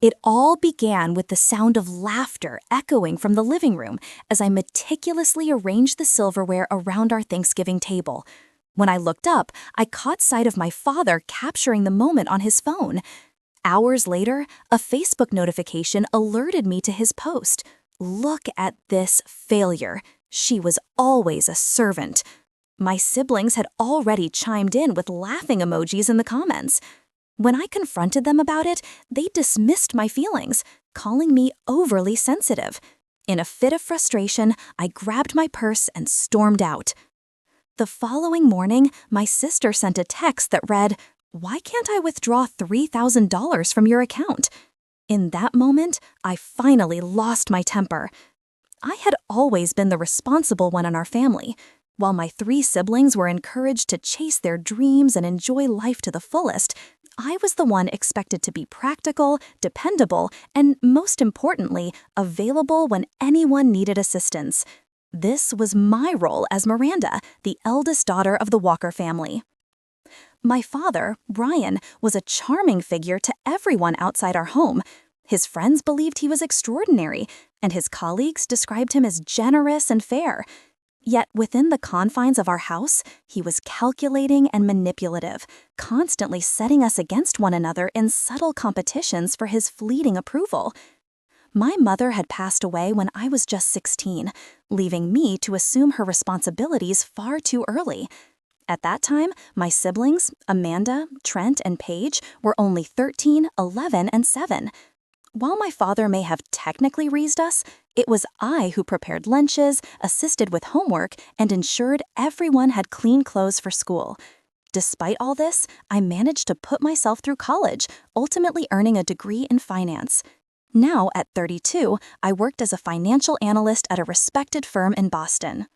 It all began with the sound of laughter echoing from the living room as I meticulously arranged the silverware around our Thanksgiving table. When I looked up, I caught sight of my father capturing the moment on his phone. Hours later, a Facebook notification alerted me to his post. "Look at this failure. She was always a servant." My siblings had already chimed in with laughing emojis in the comments. When I confronted them about it, they dismissed my feelings, calling me overly sensitive. In a fit of frustration, I grabbed my purse and stormed out. The following morning, my sister sent a text that read, "Why can't I withdraw $3,000 from your account?" In that moment, I finally lost my temper. I had always been the responsible one in our family. While my 3 siblings were encouraged to chase their dreams and enjoy life to the fullest, I was the one expected to be practical, dependable, and most importantly, available when anyone needed assistance. This was my role as Miranda, the eldest daughter of the Walker family. My father, Brian, was a charming figure to everyone outside our home. His friends believed he was extraordinary, and his colleagues described him as generous and fair. Yet within the confines of our house, he was calculating and manipulative, constantly setting us against one another in subtle competitions for his fleeting approval. My mother had passed away when I was just 16, leaving me to assume her responsibilities far too early. At that time, my siblings, Amanda, Trent, and Paige, were only 13, 11, and 7. While my father may have technically raised us, it was I who prepared lunches, assisted with homework, and ensured everyone had clean clothes for school. Despite all this, I managed to put myself through college, ultimately earning a degree in finance. Now, at 32, I worked as a financial analyst at a respected firm in Boston.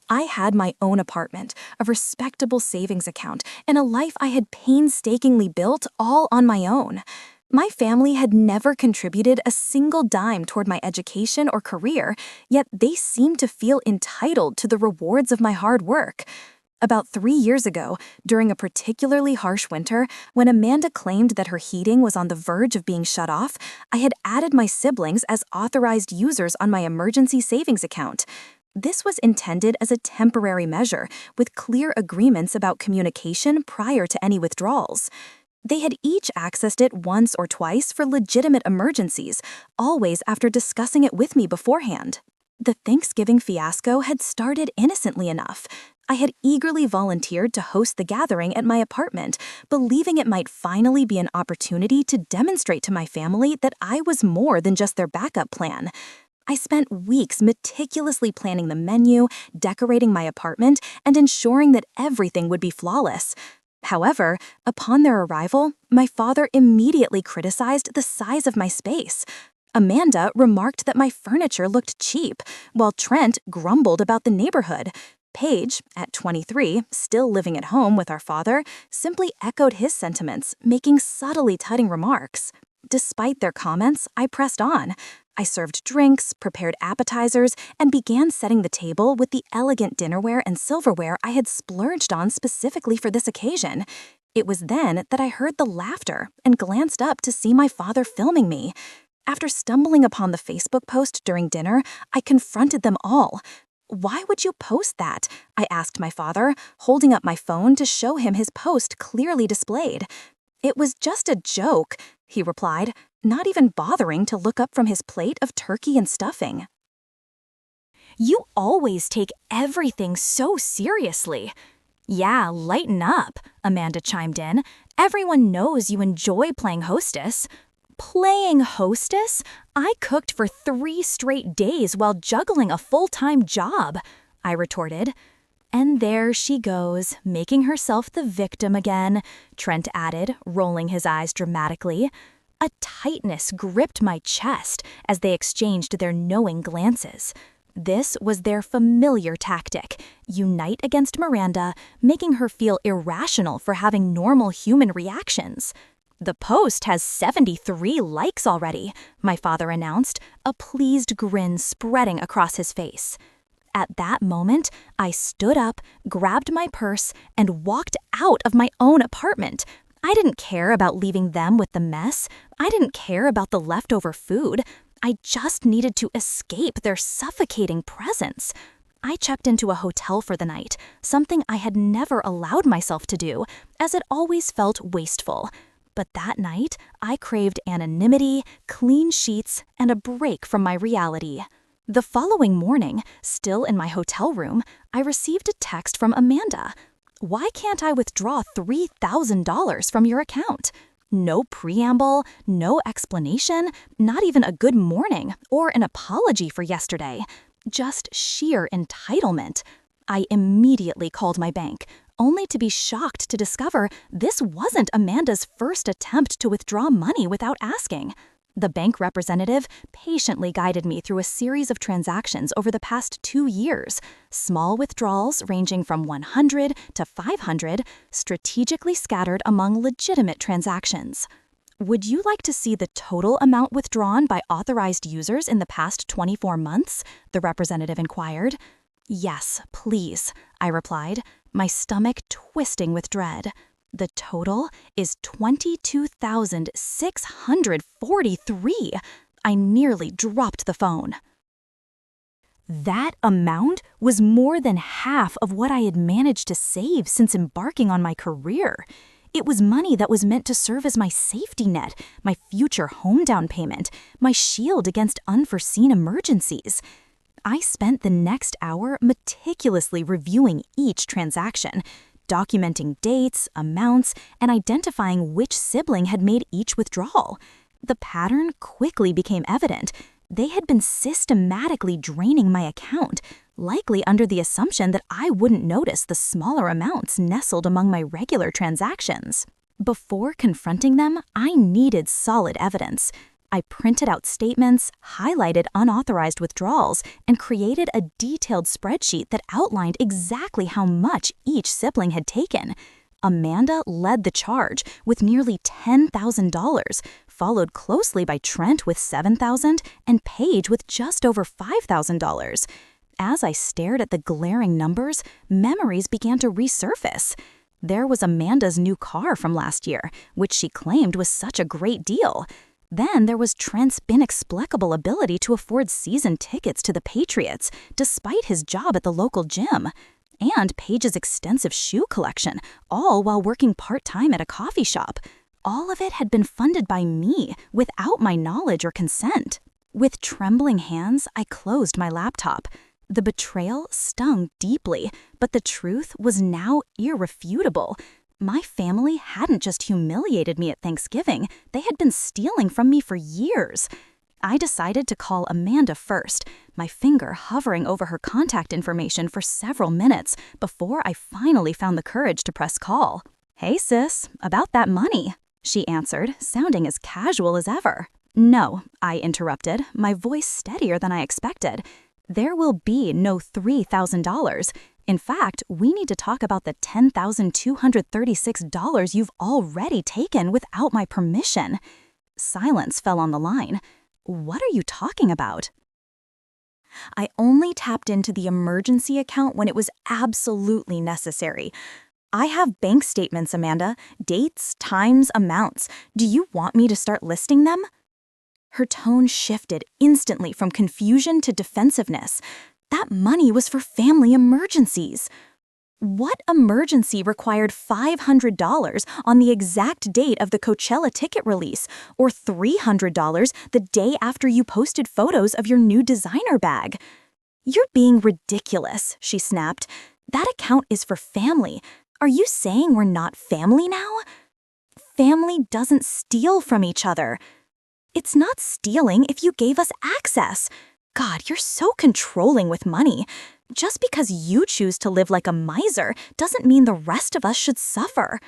I had my own apartment, a respectable savings account, and a life I had painstakingly built all on my own. My family had never contributed a single dime toward my education or career, yet they seemed to feel entitled to the rewards of my hard work. About 3 years ago, during a particularly harsh winter, when Amanda claimed that her heating was on the verge of being shut off, I had added my siblings as authorized users on my emergency savings account. This was intended as a temporary measure, with clear agreements about communication prior to any withdrawals. They had each accessed it once or twice for legitimate emergencies, always after discussing it with me beforehand. The Thanksgiving fiasco had started innocently enough. I had eagerly volunteered to host the gathering at my apartment, believing it might finally be an opportunity to demonstrate to my family that I was more than just their backup plan. I spent weeks meticulously planning the menu, decorating my apartment, and ensuring that everything would be flawless. However, upon their arrival, my father immediately criticized the size of my space. Amanda remarked that my furniture looked cheap, while Trent grumbled about the neighborhood. Paige, at 23, still living at home with our father, simply echoed his sentiments, making subtly cutting remarks. Despite their comments, I pressed on. I served drinks, prepared appetizers, and began setting the table with the elegant dinnerware and silverware I had splurged on specifically for this occasion. It was then that I heard the laughter and glanced up to see my father filming me. After stumbling upon the Facebook post during dinner, I confronted them all. "Why would you post that?" I asked my father, holding up my phone to show him his post clearly displayed. "It was just a joke," he replied, not even bothering to look up from his plate of turkey and stuffing. "You always take everything so seriously." "Yeah, lighten up," Amanda chimed in. "Everyone knows you enjoy playing hostess." "Playing hostess? I cooked for 3 straight days while juggling a full-time job," I retorted. "And there she goes, making herself the victim again," Trent added, rolling his eyes dramatically. A tightness gripped my chest as they exchanged their knowing glances. This was their familiar tactic: unite against Miranda, making her feel irrational for having normal human reactions. "The post has 73 likes already," my father announced, a pleased grin spreading across his face. At that moment, I stood up, grabbed my purse, and walked out of my own apartment. I didn't care about leaving them with the mess. I didn't care about the leftover food. I just needed to escape their suffocating presence. I checked into a hotel for the night, something I had never allowed myself to do, as it always felt wasteful. But that night, I craved anonymity, clean sheets, and a break from my reality. The following morning, still in my hotel room, I received a text from Amanda. "Why can't I withdraw $3,000 from your account?" No preamble, no explanation, not even a good morning or an apology for yesterday. Just sheer entitlement. I immediately called my bank, only to be shocked to discover this wasn't Amanda's first attempt to withdraw money without asking. The bank representative patiently guided me through a series of transactions over the past 2 years, small withdrawals ranging from 100 to 500, strategically scattered among legitimate transactions. "Would you like to see the total amount withdrawn by authorized users in the past 24 months?" the representative inquired. "Yes, please," I replied, my stomach twisting with dread. The total is $22,643. I nearly dropped the phone. That amount was more than half of what I had managed to save since embarking on my career. It was money that was meant to serve as my safety net, my future home down payment, my shield against unforeseen emergencies. I spent the next hour meticulously reviewing each transaction, documenting dates, amounts, and identifying which sibling had made each withdrawal. The pattern quickly became evident. They had been systematically draining my account, likely under the assumption that I wouldn't notice the smaller amounts nestled among my regular transactions. Before confronting them, I needed solid evidence. I printed out statements, highlighted unauthorized withdrawals, and created a detailed spreadsheet that outlined exactly how much each sibling had taken. Amanda led the charge with nearly $10,000, followed closely by Trent with $7,000 and Paige with just over $5,000. As I stared at the glaring numbers, memories began to resurface. There was Amanda's new car from last year, which she claimed was such a great deal. Then there was Trent's inexplicable ability to afford season tickets to the Patriots, despite his job at the local gym. And Paige's extensive shoe collection, all while working part-time at a coffee shop. All of it had been funded by me, without my knowledge or consent. With trembling hands, I closed my laptop. The betrayal stung deeply, but the truth was now irrefutable. My family hadn't just humiliated me at Thanksgiving, they had been stealing from me for years. I decided to call Amanda first, my finger hovering over her contact information for several minutes before I finally found the courage to press call. "Hey sis, about that money," she answered, sounding as casual as ever. "No," I interrupted, my voice steadier than I expected. "There will be no $3,000. In fact, we need to talk about the $10,236 you've already taken without my permission." Silence fell on the line. "What are you talking about?" "I only tapped into the emergency account when it was absolutely necessary. I have bank statements, Amanda. Dates, times, amounts. Do you want me to start listing them?" Her tone shifted instantly from confusion to defensiveness. That money was for family emergencies. What emergency required $500 on the exact date of the Coachella ticket release, or $300 the day after you posted photos of your new designer bag? "You're being ridiculous," she snapped. "That account is for family. Are you saying we're not family now?" "Family doesn't steal from each other." "It's not stealing if you gave us access." God, you're so controlling with money. Just because you choose to live like a miser doesn't mean the rest of us should suffer.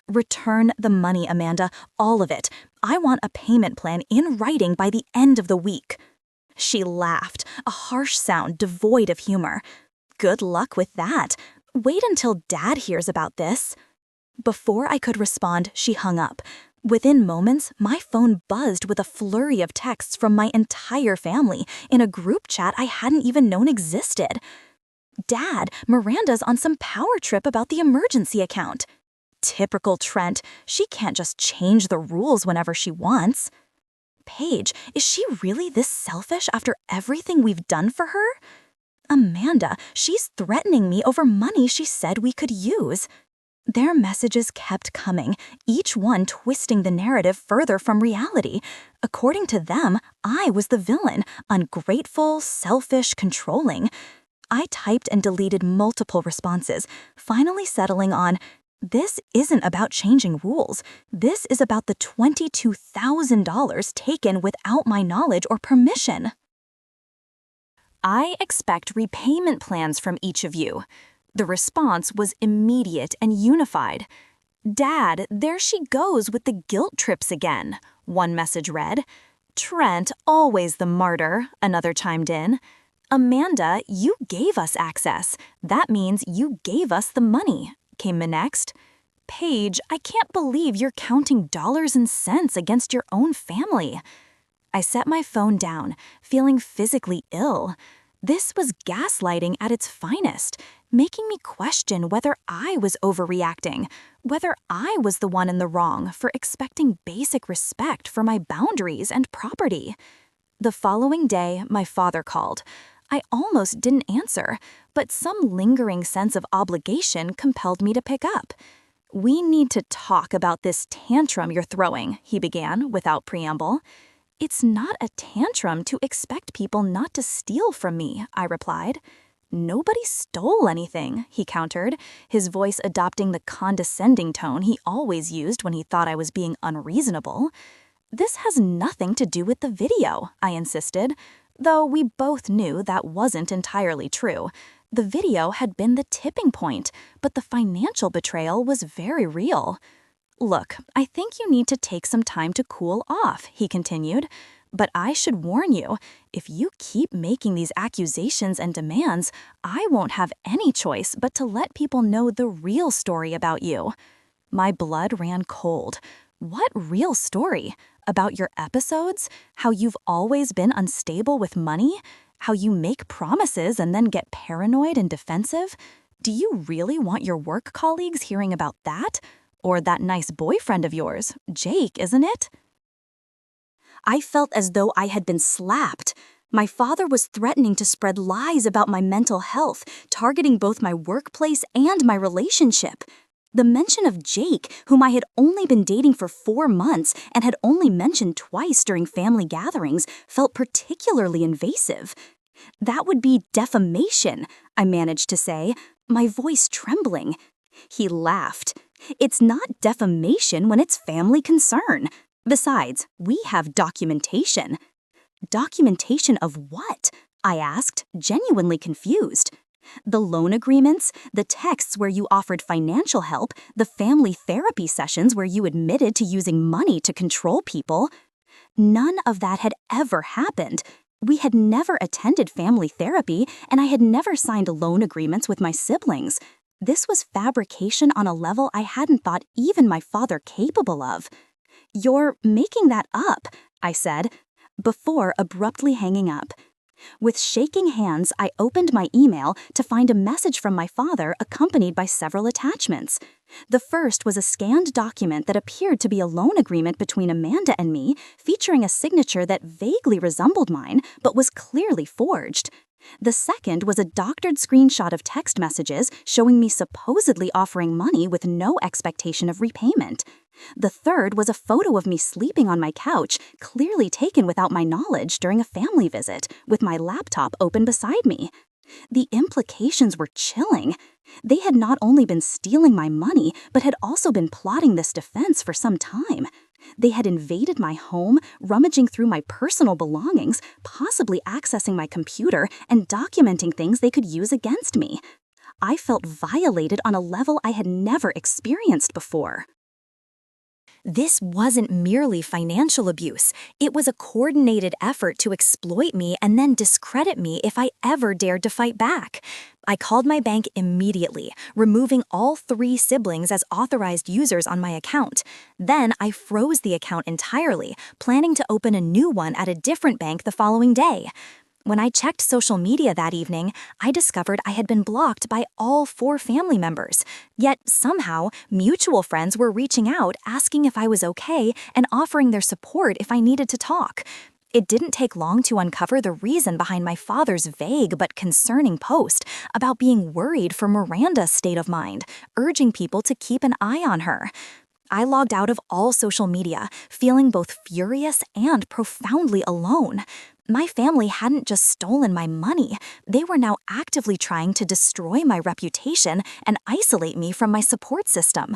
"Return the money, Amanda, all of it. I want a payment plan in writing by the end of the week." She laughed, a harsh sound devoid of humor. "Good luck with that. Wait until Dad hears about this." Before I could respond, she hung up. Within moments, my phone buzzed with a flurry of texts from my entire family in a group chat I hadn't even known existed. "Dad, Miranda's on some power trip about the emergency account." Typical Trent. She can't just change the rules whenever she wants. Paige, is she really this selfish after everything we've done for her? Amanda, she's threatening me over money she said we could use. Their messages kept coming, each one twisting the narrative further from reality. According to them, I was the villain, ungrateful, selfish, controlling. I typed and deleted multiple responses, finally settling on, this isn't about changing rules. This is about the $22,000 taken without my knowledge or permission. I expect repayment plans from each of you. The response was immediate and unified. Dad, there she goes with the guilt trips again, one message read. Trent, always the martyr, another chimed in. Amanda, you gave us access. That means you gave us the money, came the next. Paige, I can't believe you're counting dollars and cents against your own family. I set my phone down, feeling physically ill. This was gaslighting at its finest, making me question whether I was overreacting, whether I was the one in the wrong for expecting basic respect for my boundaries and property. The following day, my father called. I almost didn't answer, but some lingering sense of obligation compelled me to pick up. We need to talk about this tantrum you're throwing, he began without preamble. It's not a tantrum to expect people not to steal from me, I replied. Nobody stole anything, he countered, his voice adopting the condescending tone he always used when he thought I was being unreasonable. This has nothing to do with the video, I insisted, though we both knew that wasn't entirely true. The video had been the tipping point, but the financial betrayal was very real. Look, I think you need to take some time to cool off, he continued. But I should warn you, if you keep making these accusations and demands, I won't have any choice but to let people know the real story about you. My blood ran cold. What real story? About your episodes? How you've always been unstable with money? How you make promises and then get paranoid and defensive? Do you really want your work colleagues hearing about that? Or that nice boyfriend of yours, Jake, isn't it? I felt as though I had been slapped. My father was threatening to spread lies about my mental health, targeting both my workplace and my relationship. The mention of Jake, whom I had only been dating for 4 months and had only mentioned twice during family gatherings, felt particularly invasive. That would be defamation, I managed to say, my voice trembling. He laughed. It's not defamation when it's family concern. Besides, we have documentation. Documentation of what? I asked, genuinely confused. The loan agreements, the texts where you offered financial help, the family therapy sessions where you admitted to using money to control people. None of that had ever happened. We had never attended family therapy, and I had never signed loan agreements with my siblings. This was fabrication on a level I hadn't thought even my father capable of. You're making that up, I said, before abruptly hanging up. With shaking hands, I opened my email to find a message from my father accompanied by several attachments. The first was a scanned document that appeared to be a loan agreement between Amanda and me, featuring a signature that vaguely resembled mine but was clearly forged. The second was a doctored screenshot of text messages showing me supposedly offering money with no expectation of repayment. The third was a photo of me sleeping on my couch, clearly taken without my knowledge during a family visit, with my laptop open beside me. The implications were chilling. They had not only been stealing my money, but had also been plotting this defense for some time. They had invaded my home, rummaging through my personal belongings, possibly accessing my computer, and documenting things they could use against me. I felt violated on a level I had never experienced before. This wasn't merely financial abuse. It was a coordinated effort to exploit me and then discredit me if I ever dared to fight back. I called my bank immediately, removing all 3 siblings as authorized users on my account. Then I froze the account entirely, planning to open a new one at a different bank the following day. When I checked social media that evening, I discovered I had been blocked by all 4 family members. Yet somehow, mutual friends were reaching out asking if I was okay and offering their support if I needed to talk. It didn't take long to uncover the reason behind my father's vague but concerning post about being worried for Miranda's state of mind, urging people to keep an eye on her. I logged out of all social media, feeling both furious and profoundly alone. My family hadn't just stolen my money, they were now actively trying to destroy my reputation and isolate me from my support system.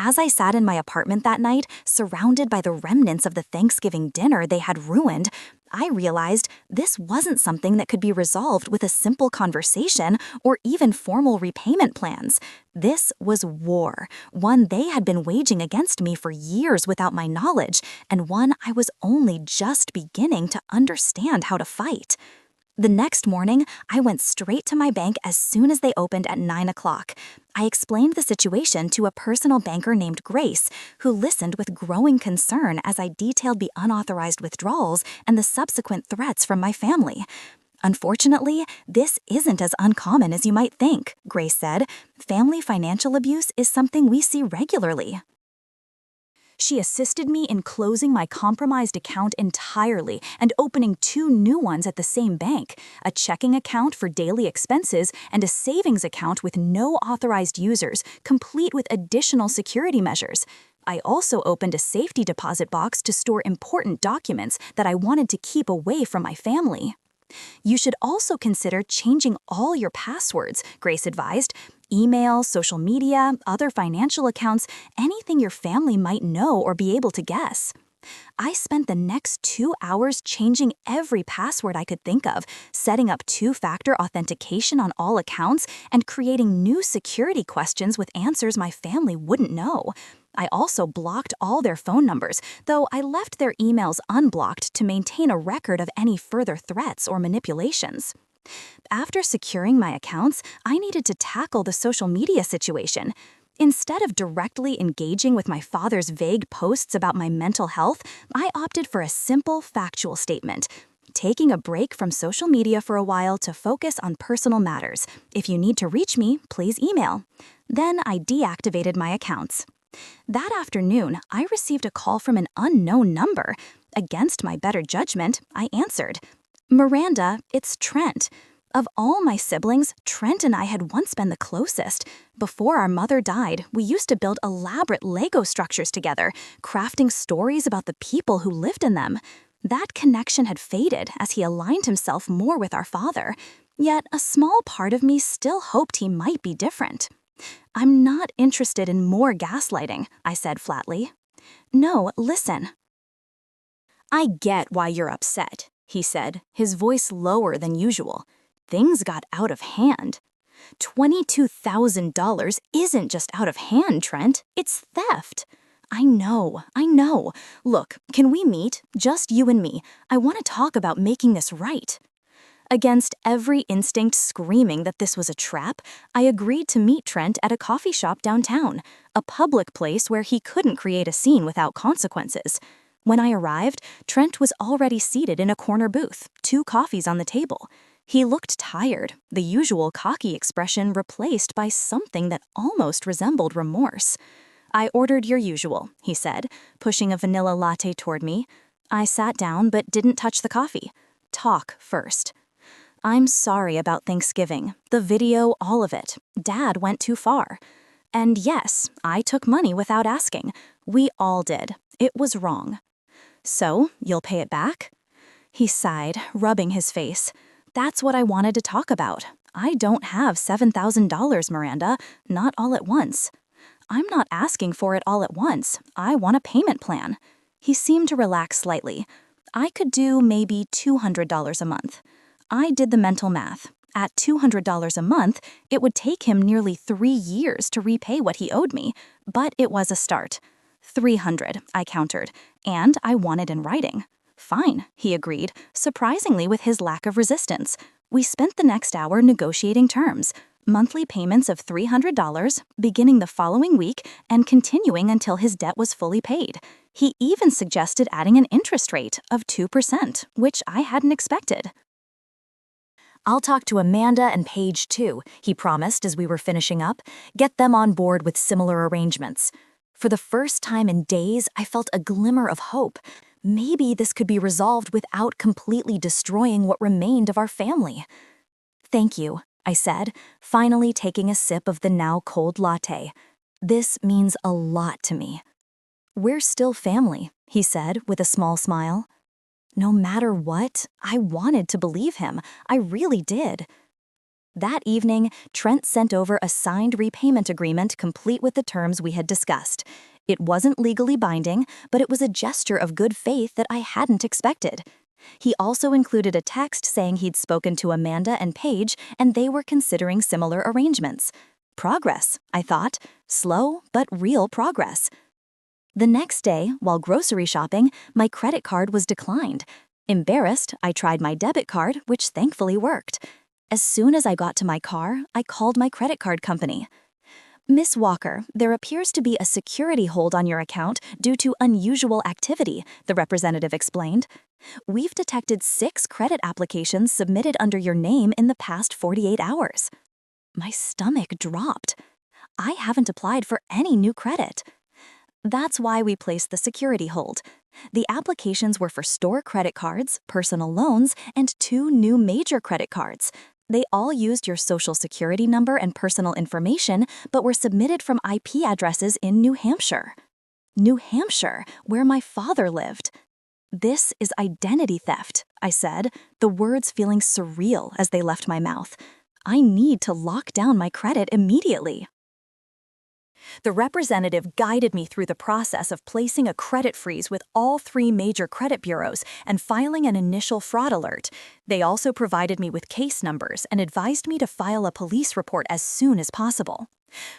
As I sat in my apartment that night, surrounded by the remnants of the Thanksgiving dinner they had ruined, I realized this wasn't something that could be resolved with a simple conversation or even formal repayment plans. This was war, one they had been waging against me for years without my knowledge, and one I was only just beginning to understand how to fight. The next morning, I went straight to my bank as soon as they opened at 9 o'clock. I explained the situation to a personal banker named Grace, who listened with growing concern as I detailed the unauthorized withdrawals and the subsequent threats from my family. "Unfortunately, this isn't as uncommon as you might think," Grace said. "Family financial abuse is something we see regularly." She assisted me in closing my compromised account entirely and opening 2 new ones at the same bank, a checking account for daily expenses and a savings account with no authorized users, complete with additional security measures. I also opened a safety deposit box to store important documents that I wanted to keep away from my family. "You should also consider changing all your passwords," Grace advised. "Email, social media, other financial accounts, anything your family might know or be able to guess." I spent the next 2 hours changing every password I could think of, setting up 2-factor authentication on all accounts, and creating new security questions with answers my family wouldn't know. I also blocked all their phone numbers, though I left their emails unblocked to maintain a record of any further threats or manipulations. After securing my accounts, I needed to tackle the social media situation. Instead of directly engaging with my father's vague posts about my mental health, I opted for a simple, factual statement. "Taking a break from social media for a while to focus on personal matters. If you need to reach me, please email." Then I deactivated my accounts. That afternoon, I received a call from an unknown number. Against my better judgment, I answered. "Miranda, it's Trent. Of all my siblings, Trent and I had once been the closest. Before our mother died, we used to build elaborate Lego structures together, crafting stories about the people who lived in them. That connection had faded as he aligned himself more with our father. Yet a small part of me still hoped he might be different." "I'm not interested in more gaslighting," I said flatly. "No, listen." "I get why you're upset," he said, his voice lower than usual. "Things got out of hand." $22,000 isn't just out of hand, Trent. It's theft." I know. Look, can we meet? Just you and me. I want to talk about making this right." Against every instinct screaming that this was a trap, I agreed to meet Trent at a coffee shop downtown, a public place where he couldn't create a scene without consequences. When I arrived, Trent was already seated in a corner booth, 2 coffees on the table. He looked tired, the usual cocky expression replaced by something that almost resembled remorse. "I ordered your usual," he said, pushing a vanilla latte toward me. I sat down but didn't touch the coffee. "Talk first." "I'm sorry about Thanksgiving. The video, all of it. Dad went too far. And yes, I took money without asking. We all did. It was wrong." "So, you'll pay it back?" He sighed, rubbing his face. "That's what I wanted to talk about. I don't have $7,000, Miranda, not all at once." "I'm not asking for it all at once. I want a payment plan." He seemed to relax slightly. "I could do maybe $200 a month." I did the mental math. At $200 a month, it would take him nearly 3 years to repay what he owed me, but it was a start. $300, I countered, and I want it in writing. "Fine," he agreed, surprisingly with his lack of resistance. We spent the next hour negotiating terms, monthly payments of $300, beginning the following week and continuing until his debt was fully paid. He even suggested adding an interest rate of 2%, which I hadn't expected. I'll talk to Amanda and Paige too, he promised as we were finishing up. Get them on board with similar arrangements. For the first time in days, I felt a glimmer of hope. Maybe this could be resolved without completely destroying what remained of our family. Thank you, I said, finally taking a sip of the now cold latte. This means a lot to me. We're still family, he said with a small smile. No matter what, I wanted to believe him. I really did. That evening, Trent sent over a signed repayment agreement complete with the terms we had discussed. It wasn't legally binding, but it was a gesture of good faith that I hadn't expected. He also included a text saying he'd spoken to Amanda and Paige and they were considering similar arrangements. Progress, I thought. Slow, but real progress. The next day, while grocery shopping, my credit card was declined. Embarrassed, I tried my debit card, which thankfully worked. As soon as I got to my car, I called my credit card company. Miss Walker, there appears to be a security hold on your account due to unusual activity, the representative explained. We've detected 6 credit applications submitted under your name in the past 48 hours. My stomach dropped. I haven't applied for any new credit. That's why we placed the security hold. The applications were for store credit cards, personal loans, and 2 new major credit cards. They all used your social security number and personal information, but were submitted from IP addresses in New Hampshire. New Hampshire, where my father lived. This is identity theft, I said, the words feeling surreal as they left my mouth. I need to lock down my credit immediately. The representative guided me through the process of placing a credit freeze with all 3 major credit bureaus and filing an initial fraud alert. They also provided me with case numbers and advised me to file a police report as soon as possible.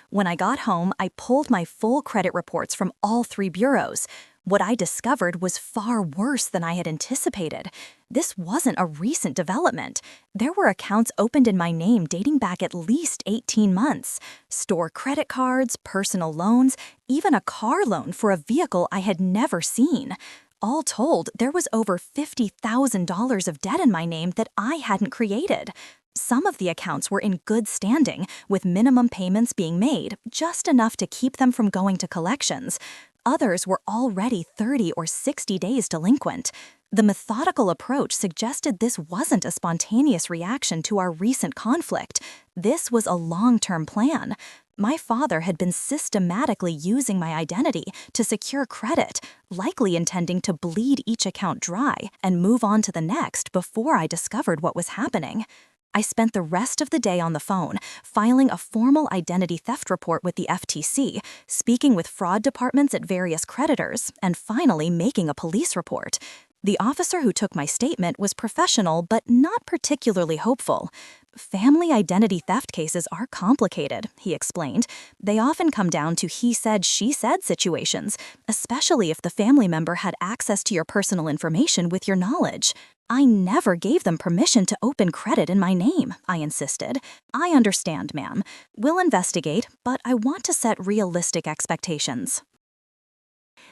When I got home, I pulled my full credit reports from all 3 bureaus. What I discovered was far worse than I had anticipated. This wasn't a recent development. There were accounts opened in my name dating back at least 18 months. Store credit cards, personal loans, even a car loan for a vehicle I had never seen. All told, there was over $50,000 of debt in my name that I hadn't created. Some of the accounts were in good standing, with minimum payments being made, just enough to keep them from going to collections. Others were already 30 or 60 days delinquent. The methodical approach suggested this wasn't a spontaneous reaction to our recent conflict. This was a long-term plan. My father had been systematically using my identity to secure credit, likely intending to bleed each account dry and move on to the next before I discovered what was happening. I spent the rest of the day on the phone, filing a formal identity theft report with the FTC, speaking with fraud departments at various creditors, and finally making a police report. The officer who took my statement was professional but not particularly hopeful. Family identity theft cases are complicated, he explained. They often come down to he said, she said situations, especially if the family member had access to your personal information with your knowledge. I never gave them permission to open credit in my name, I insisted. I understand, ma'am. We'll investigate, but I want to set realistic expectations.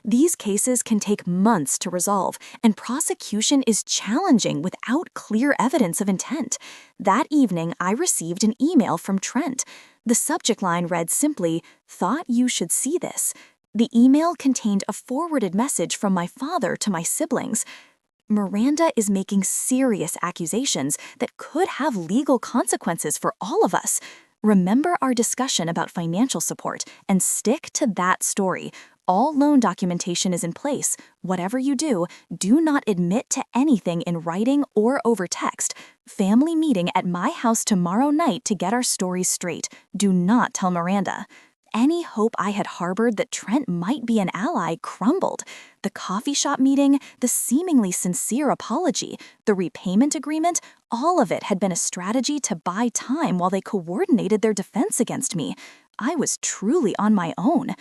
These cases can take months to resolve, and prosecution is challenging without clear evidence of intent. That evening, I received an email from Trent. The subject line read simply, "Thought you should see this." The email contained a forwarded message from my father to my siblings. Miranda is making serious accusations that could have legal consequences for all of us. Remember our discussion about financial support and stick to that story. All loan documentation is in place. Whatever you do, do not admit to anything in writing or over text. Family meeting at my house tomorrow night to get our stories straight. Do not tell Miranda. Any hope I had harbored that Trent might be an ally crumbled. The coffee shop meeting, the seemingly sincere apology, the repayment agreement, all of it had been a strategy to buy time while they coordinated their defense against me. I was truly on my own.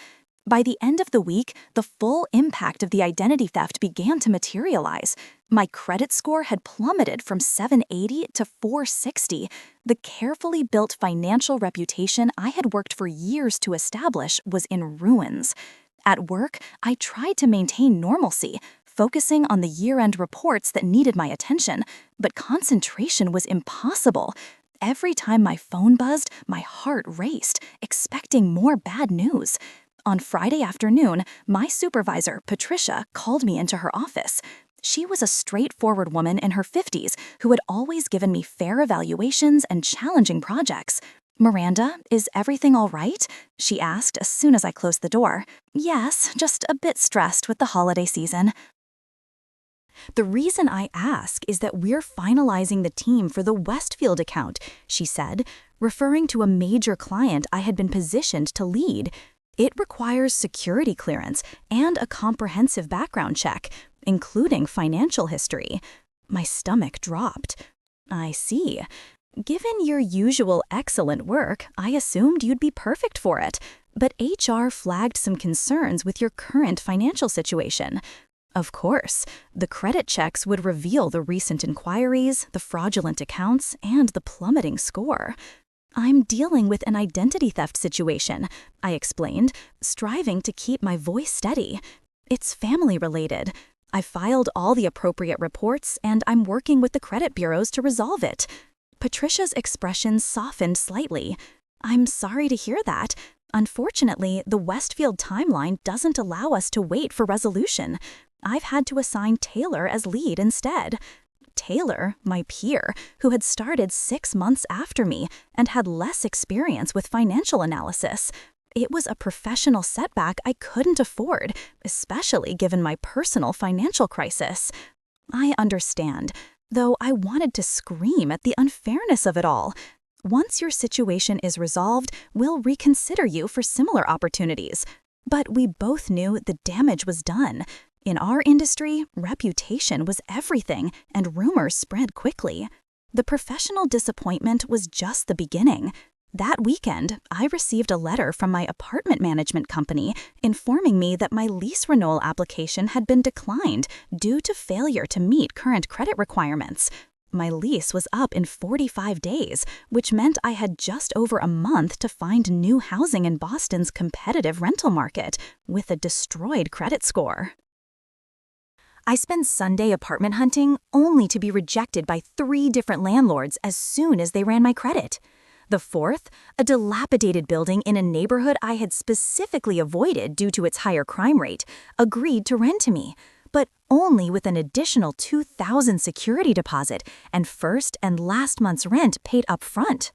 By the end of the week, the full impact of the identity theft began to materialize. My credit score had plummeted from 780 to 460. The carefully built financial reputation I had worked for years to establish was in ruins. At work, I tried to maintain normalcy, focusing on the year-end reports that needed my attention, but concentration was impossible. Every time my phone buzzed, my heart raced, expecting more bad news. On Friday afternoon, my supervisor, Patricia, called me into her office. She was a straightforward woman in her 50s who had always given me fair evaluations and challenging projects. "Miranda, is everything all right?" she asked as soon as I closed the door. "Yes, just a bit stressed with the holiday season." "The reason I ask is that we're finalizing the team for the Westfield account," she said, referring to a major client I had been positioned to lead. "It requires security clearance and a comprehensive background check, including financial history." My stomach dropped. "I see. Given your usual excellent work, I assumed you'd be perfect for it, but HR flagged some concerns with your current financial situation." Of course, the credit checks would reveal the recent inquiries, the fraudulent accounts, and the plummeting score. "I'm dealing with an identity theft situation," I explained, striving to keep my voice steady. "It's family-related. I filed all the appropriate reports, and I'm working with the credit bureaus to resolve it." Patricia's expression softened slightly. "I'm sorry to hear that. Unfortunately, the Westfield timeline doesn't allow us to wait for resolution. I've had to assign Taylor as lead instead." Taylor, my peer, who had started 6 months after me and had less experience with financial analysis. It was a professional setback I couldn't afford, especially given my personal financial crisis. I understand, though I wanted to scream at the unfairness of it all. "Once your situation is resolved, we'll reconsider you for similar opportunities." But we both knew the damage was done. In our industry, reputation was everything, and rumors spread quickly. The professional disappointment was just the beginning. That weekend, I received a letter from my apartment management company informing me that my lease renewal application had been declined due to failure to meet current credit requirements. My lease was up in 45 days, which meant I had just over a month to find new housing in Boston's competitive rental market with a destroyed credit score. I spent Sunday apartment hunting only to be rejected by 3 different landlords as soon as they ran my credit. The fourth, a dilapidated building in a neighborhood I had specifically avoided due to its higher crime rate, agreed to rent to me, but only with an additional $2,000 security deposit and first and last month's rent paid up front.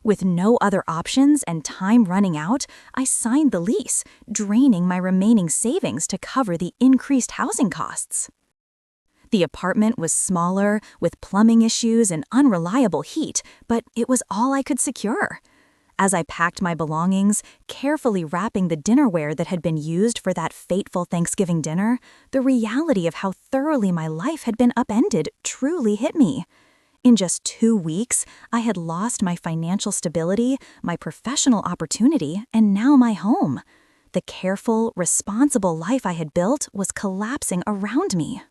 With no other options and time running out, I signed the lease, draining my remaining savings to cover the increased housing costs. The apartment was smaller, with plumbing issues and unreliable heat, but it was all I could secure. As I packed my belongings, carefully wrapping the dinnerware that had been used for that fateful Thanksgiving dinner, the reality of how thoroughly my life had been upended truly hit me. In just 2 weeks, I had lost my financial stability, my professional opportunity, and now my home. The careful, responsible life I had built was collapsing around me.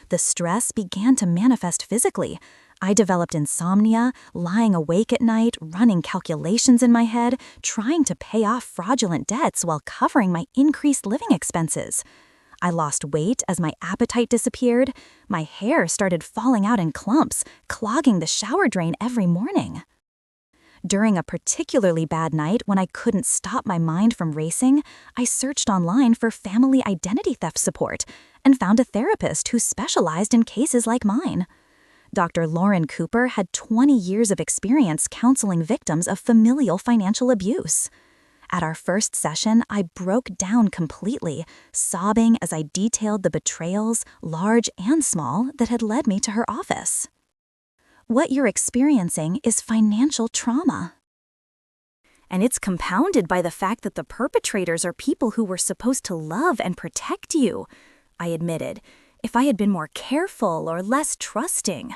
The stress began to manifest physically. I developed insomnia, lying awake at night, running calculations in my head, trying to pay off fraudulent debts while covering my increased living expenses. I lost weight as my appetite disappeared. My hair started falling out in clumps, clogging the shower drain every morning. During a particularly bad night when I couldn't stop my mind from racing, I searched online for family identity theft support and found a therapist who specialized in cases like mine. Dr. Lauren Cooper had 20 years of experience counseling victims of familial financial abuse. At our first session, I broke down completely, sobbing as I detailed the betrayals, large and small, that had led me to her office. What you're experiencing is financial trauma. And it's compounded by the fact that the perpetrators are people who were supposed to love and protect you, I admitted. If I had been more careful or less trusting.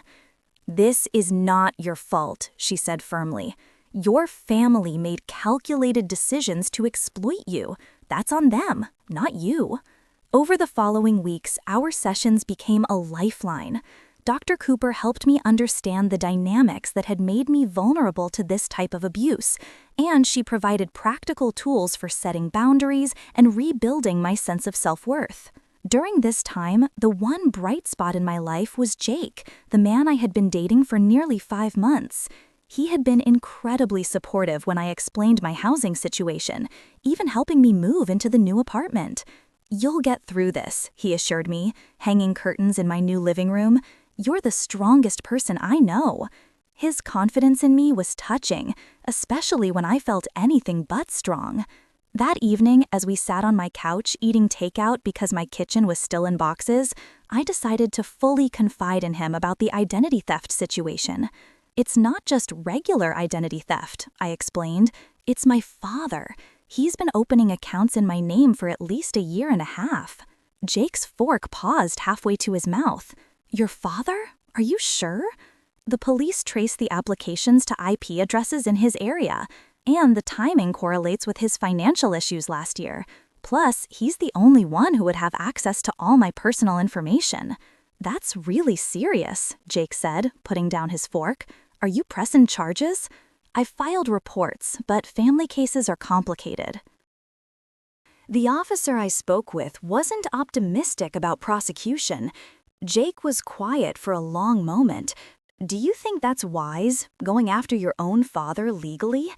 "This is not your fault," she said firmly. "Your family made calculated decisions to exploit you. That's on them, not you." Over the following weeks, our sessions became a lifeline. Dr. Cooper helped me understand the dynamics that had made me vulnerable to this type of abuse, and she provided practical tools for setting boundaries and rebuilding my sense of self-worth. During this time, the one bright spot in my life was Jake, the man I had been dating for nearly 5 months. He had been incredibly supportive when I explained my housing situation, even helping me move into the new apartment. "You'll get through this," he assured me, hanging curtains in my new living room. "You're the strongest person I know." His confidence in me was touching, especially when I felt anything but strong. That evening, as we sat on my couch eating takeout because my kitchen was still in boxes, I decided to fully confide in him about the identity theft situation. "It's not just regular identity theft," I explained. "It's my father. He's been opening accounts in my name for at least a year and a half." Jake's fork paused halfway to his mouth. "Your father? Are you sure?" "The police traced the applications to IP addresses in his area, and the timing correlates with his financial issues last year. Plus, he's the only one who would have access to all my personal information." "That's really serious," Jake said, putting down his fork. "Are you pressing charges?" "I've filed reports, but family cases are complicated." The officer I spoke with wasn't optimistic about prosecution. Jake was quiet for a long moment. "Do you think that's wise, going after your own father legally?"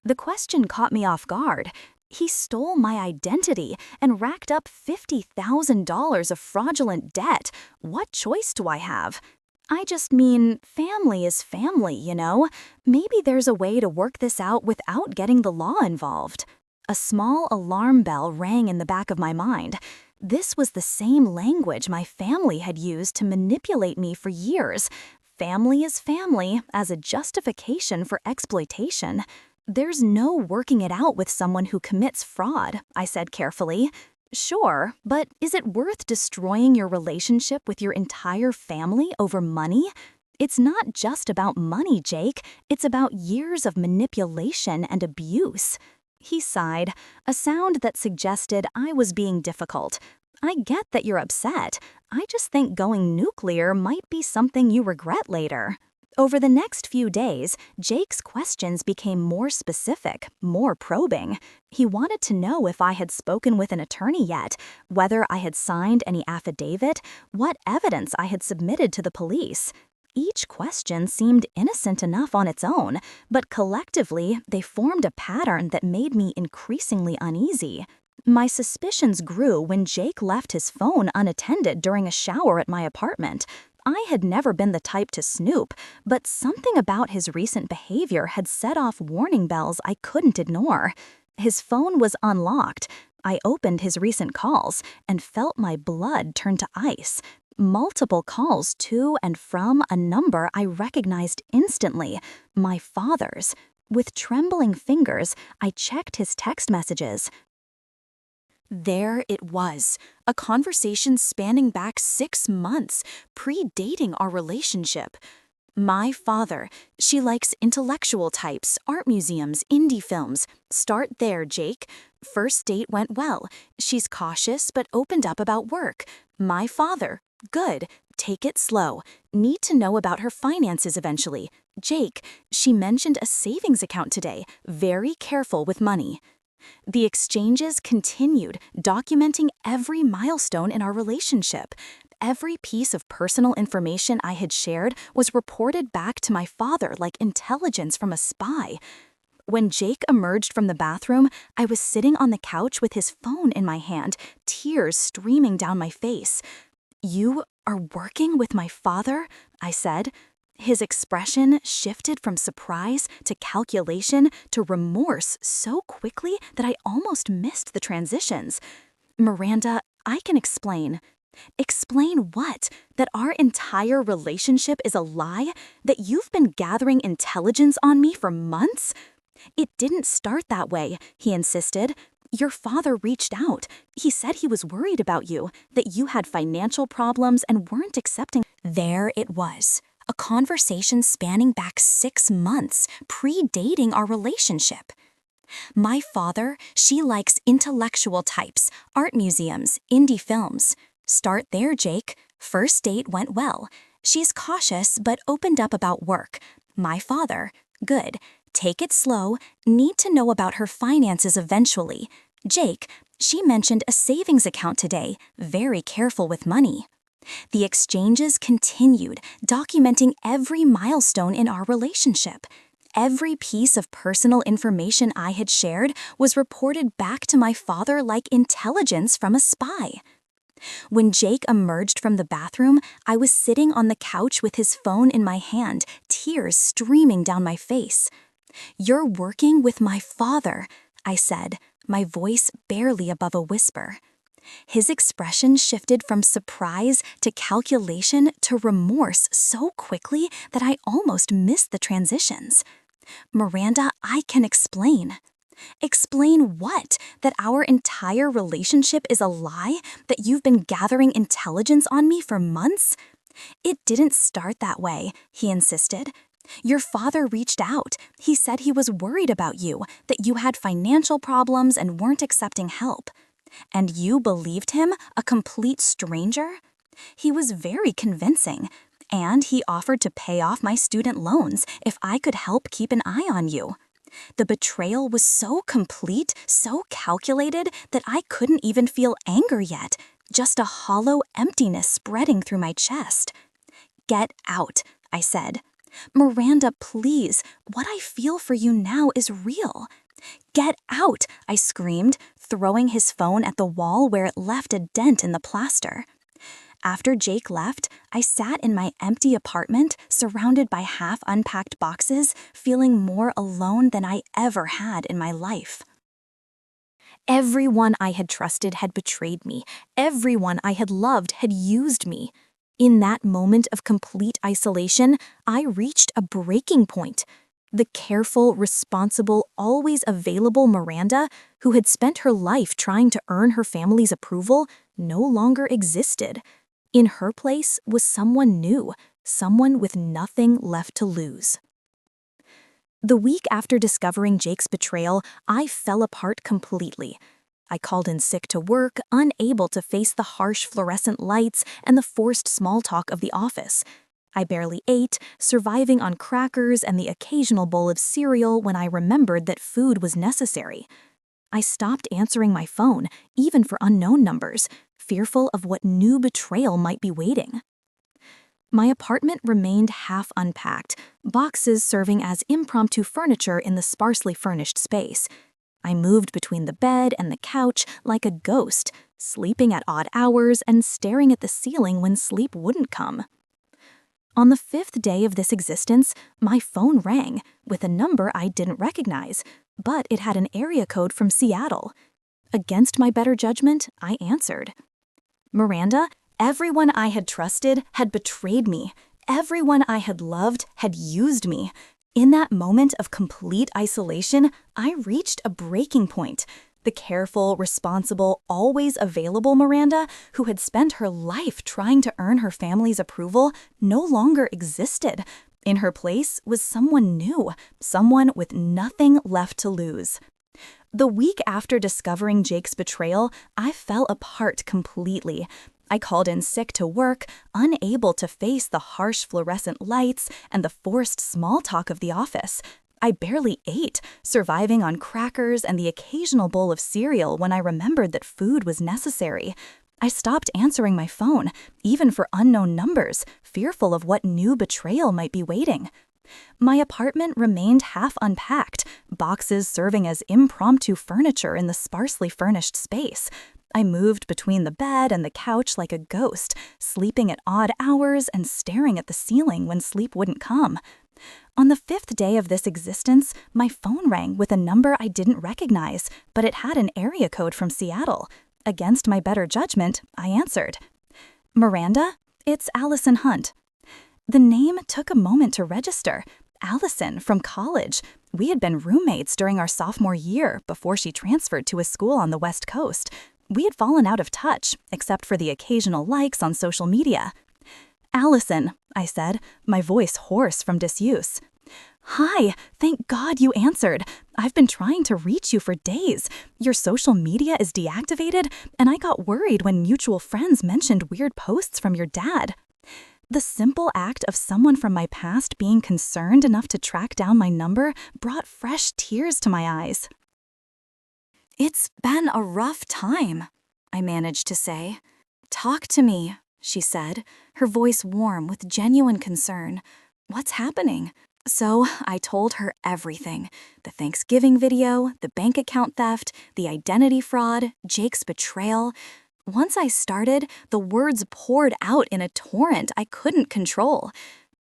The question caught me off guard. He stole my identity and racked up $50,000 of fraudulent debt. What choice do I have? "I just mean, family is family, you know? Maybe there's a way to work this out without getting the law involved." A small alarm bell rang in the back of my mind. This was the same language my family had used to manipulate me for years. Family is family as a justification for exploitation. "There's no working it out with someone who commits fraud," I said carefully. "Sure, but is it worth destroying your relationship with your entire family over money? It's not just about money, Jake. It's about years of manipulation and abuse." He sighed, a sound that suggested I was being difficult. "I get that you're upset. I just think going nuclear might be something you regret later." Over the next few days, Jake's questions became more specific, more probing. He wanted to know if I had spoken with an attorney yet, whether I had signed any affidavit, what evidence I had submitted to the police. Each question seemed innocent enough on its own, but collectively, they formed a pattern that made me increasingly uneasy. My suspicions grew when Jake left his phone unattended during a shower at my apartment. I had never been the type to snoop, but something about his recent behavior had set off warning bells I couldn't ignore. His phone was unlocked. I opened his recent calls and felt my blood turn to ice. Multiple calls to and from a number I recognized instantly, my father's. With trembling fingers, I checked his text messages. There it was, a conversation spanning back 6 months, predating our relationship. "My father, she likes intellectual types, art museums, indie films. Start there, Jake. First date went well. She's cautious but opened up about work. My father, good. Take it slow. Need to know about her finances eventually. Jake, she mentioned a savings account today. Very careful with money." The exchanges continued, documenting every milestone in our relationship. Every piece of personal information I had shared was reported back to my father like intelligence from a spy. When Jake emerged from the bathroom, I was sitting on the couch with his phone in my hand, tears streaming down my face. "You are working with my father?" I said. His expression shifted from surprise to calculation to remorse so quickly that I almost missed the transitions. "Miranda, I can explain." "Explain what? That our entire relationship is a lie? That you've been gathering intelligence on me for months?" "It didn't start that way," he insisted. "Your father reached out. He said he was worried about you, that you had financial problems and weren't accepting." There it was, a conversation spanning back 6 months, predating our relationship. "My father, she likes intellectual types, art museums, indie films. Start there, Jake. First date went well. She's cautious but opened up about work. My father, good. Take it slow. Need to know about her finances eventually. Jake, she mentioned a savings account today, very careful with money. The exchanges continued, documenting every milestone in our relationship. Every piece of personal information I had shared was reported back to my father like intelligence from a spy. When Jake emerged from the bathroom, I was sitting on the couch with his phone in my hand, tears streaming down my face. "You're working with my father," I said, my voice barely above a whisper. His expression shifted from surprise to calculation to remorse so quickly that I almost missed the transitions. "Miranda, I can explain." "Explain what? That our entire relationship is a lie? That you've been gathering intelligence on me for months?" "It didn't start that way," he insisted. "Your father reached out. He said he was worried about you, that you had financial problems and weren't accepting help." "And you believed him, a complete stranger?" "He was very convincing. And he offered to pay off my student loans if I could help keep an eye on you." The betrayal was so complete, so calculated, that I couldn't even feel anger yet, just a hollow emptiness spreading through my chest. "Get out," I said. "Miranda, please, what I feel for you now is real." "Get out," I screamed, throwing his phone at the wall where it left a dent in the plaster. After Jake left, I sat in my empty apartment, surrounded by half-unpacked boxes, feeling more alone than I ever had in my life. Everyone I had trusted had betrayed me. Everyone I had loved had used me. In that moment of complete isolation, I reached a breaking point. The careful, responsible, always available Miranda, who had spent her life trying to earn her family's approval, no longer existed. In her place was someone new, someone with nothing left to lose. The week after discovering Jake's betrayal, I fell apart completely. I called in sick to work, unable to face the harsh fluorescent lights and the forced small talk of the office. I barely ate, surviving on crackers and the occasional bowl of cereal when I remembered that food was necessary. I stopped answering my phone, even for unknown numbers, fearful of what new betrayal might be waiting. My apartment remained half unpacked, boxes serving as impromptu furniture in the sparsely furnished space. I moved between the bed and the couch like a ghost, sleeping at odd hours and staring at the ceiling when sleep wouldn't come. On the 5th day of this existence, my phone rang with a number I didn't recognize, but it had an area code from Seattle. Against my better judgment, I answered. "Miranda, everyone I had trusted had betrayed me. Everyone I had loved had used me. In that moment of complete isolation, I reached a breaking point. The careful, responsible, always available Miranda, who had spent her life trying to earn her family's approval, no longer existed. In her place was someone new, someone with nothing left to lose." The week after discovering Jake's betrayal, I fell apart completely. I called in sick to work, unable to face the harsh fluorescent lights and the forced small talk of the office. I barely ate, surviving on crackers and the occasional bowl of cereal when I remembered that food was necessary. I stopped answering my phone, even for unknown numbers, fearful of what new betrayal might be waiting. My apartment remained half unpacked, boxes serving as impromptu furniture in the sparsely furnished space. I moved between the bed and the couch like a ghost, sleeping at odd hours and staring at the ceiling when sleep wouldn't come. On the 5th day of this existence, my phone rang with a number I didn't recognize, but it had an area code from Seattle. Against my better judgment, I answered. "Miranda, it's Allison Hunt." The name took a moment to register. Allison, from college. We had been roommates during our sophomore year before she transferred to a school on the West Coast. We had fallen out of touch, except for the occasional likes on social media. "Allison," I said, my voice hoarse from disuse. "Hi, thank God you answered. I've been trying to reach you for days. Your social media is deactivated, and I got worried when mutual friends mentioned weird posts from your dad." The simple act of someone from my past being concerned enough to track down my number brought fresh tears to my eyes. "It's been a rough time," I managed to say. "Talk to me," she said, her voice warm with genuine concern. "What's happening?" So I told her everything. The Thanksgiving video, the bank account theft, the identity fraud, Jake's betrayal. Once I started, the words poured out in a torrent I couldn't control.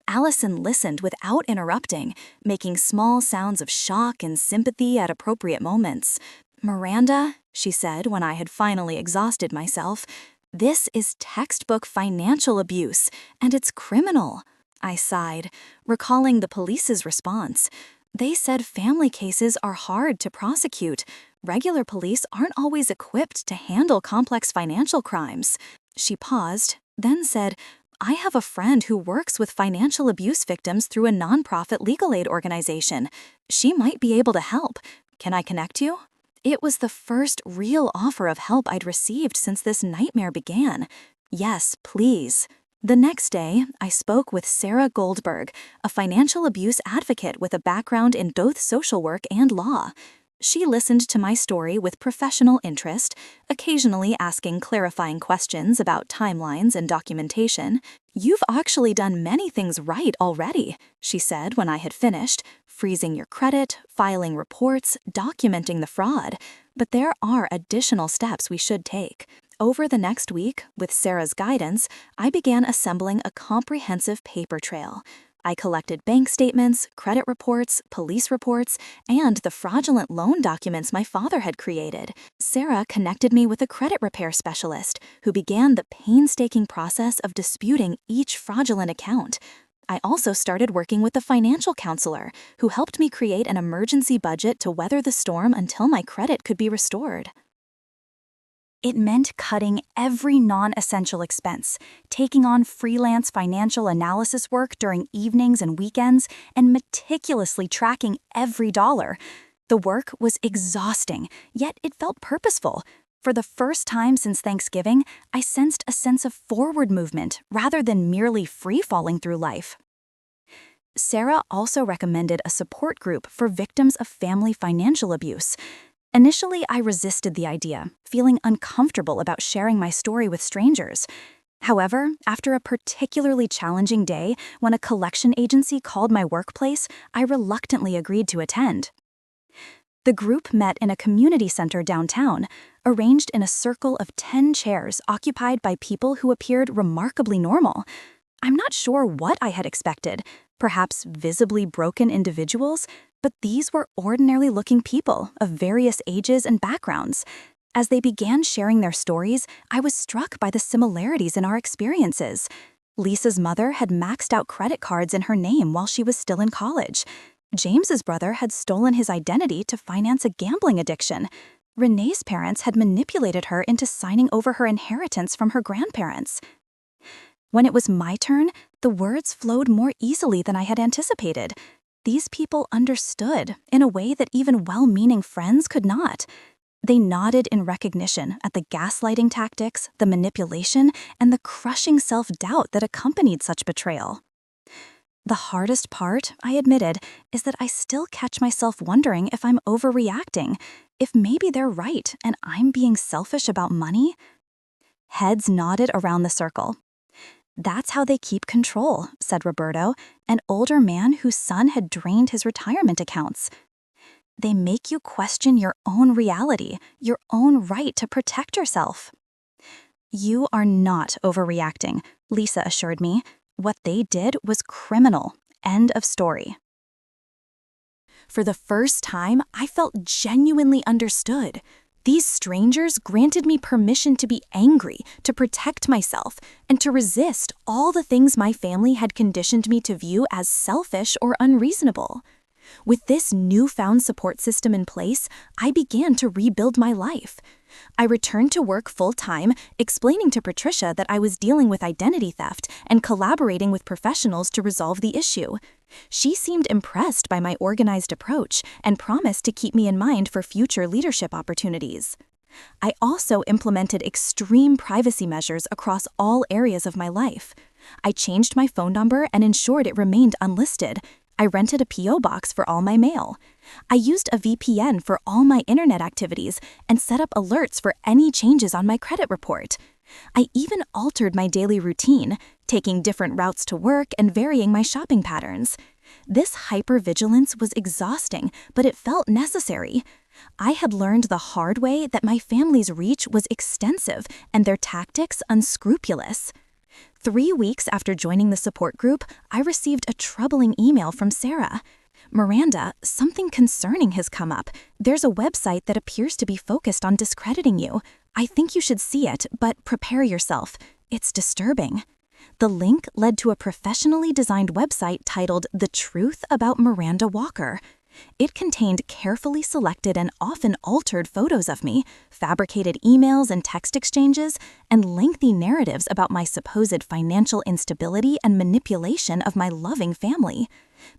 Allison listened without interrupting, making small sounds of shock and sympathy at appropriate moments. "Miranda," she said when I had finally exhausted myself, "this is textbook financial abuse, and it's criminal." I sighed, recalling the police's response. They said family cases are hard to prosecute. Regular police aren't always equipped to handle complex financial crimes. She paused, then said, "I have a friend who works with financial abuse victims through a nonprofit legal aid organization. She might be able to help. Can I connect you?" It was the first real offer of help I'd received since this nightmare began. Yes, please. The next day, I spoke with Sarah Goldberg, a financial abuse advocate with a background in both social work and law. She listened to my story with professional interest, occasionally asking clarifying questions about timelines and documentation. "You've actually done many things right already," she said when I had finished, "freezing your credit, filing reports, documenting the fraud. But there are additional steps we should take." Over the next week, with Sarah's guidance, I began assembling a comprehensive paper trail. I collected bank statements, credit reports, police reports, and the fraudulent loan documents my father had created. Sarah connected me with a credit repair specialist who began the painstaking process of disputing each fraudulent account. I also started working with a financial counselor who helped me create an emergency budget to weather the storm until my credit could be restored. It meant cutting every non-essential expense, taking on freelance financial analysis work during evenings and weekends, and meticulously tracking every dollar. The work was exhausting, yet it felt purposeful. For the first time since Thanksgiving, I sensed a sense of forward movement rather than merely free-falling through life. Sarah also recommended a support group for victims of family financial abuse. Initially, I resisted the idea, feeling uncomfortable about sharing my story with strangers. However, after a particularly challenging day when a collection agency called my workplace, I reluctantly agreed to attend. The group met in a community center downtown, arranged in a circle of 10 chairs occupied by people who appeared remarkably normal. I'm not sure what I had expected, perhaps visibly broken individuals, but these were ordinary-looking people of various ages and backgrounds. As they began sharing their stories, I was struck by the similarities in our experiences. Lisa's mother had maxed out credit cards in her name while she was still in college. James's brother had stolen his identity to finance a gambling addiction. Renee's parents had manipulated her into signing over her inheritance from her grandparents. When it was my turn, the words flowed more easily than I had anticipated. These people understood in a way that even well-meaning friends could not. They nodded in recognition at the gaslighting tactics, the manipulation, and the crushing self-doubt that accompanied such betrayal. The hardest part, I admitted, is that I still catch myself wondering if I'm overreacting, if maybe they're right and I'm being selfish about money. Heads nodded around the circle. "That's how they keep control," said Roberto, an older man whose son had drained his retirement accounts. "They make you question your own reality, your own right to protect yourself." "You are not overreacting," Lisa assured me. "What they did was criminal. End of story." For the first time, I felt genuinely understood. These strangers granted me permission to be angry, to protect myself, and to resist all the things my family had conditioned me to view as selfish or unreasonable. With this newfound support system in place, I began to rebuild my life. I returned to work full-time, explaining to Patricia that I was dealing with identity theft and collaborating with professionals to resolve the issue. She seemed impressed by my organized approach and promised to keep me in mind for future leadership opportunities. I also implemented extreme privacy measures across all areas of my life. I changed my phone number and ensured it remained unlisted. I rented a P.O. box for all my mail. I used a VPN for all my internet activities and set up alerts for any changes on my credit report. I even altered my daily routine, taking different routes to work and varying my shopping patterns. This hypervigilance was exhausting, but it felt necessary. I had learned the hard way that my family's reach was extensive and their tactics unscrupulous. 3 weeks after joining the support group, I received a troubling email from Sarah. "Miranda, something concerning has come up. There's a website that appears to be focused on discrediting you. I think you should see it, but prepare yourself. It's disturbing." The link led to a professionally designed website titled The Truth About Miranda Walker. It contained carefully selected and often altered photos of me, fabricated emails and text exchanges, and lengthy narratives about my supposed financial instability and manipulation of my loving family.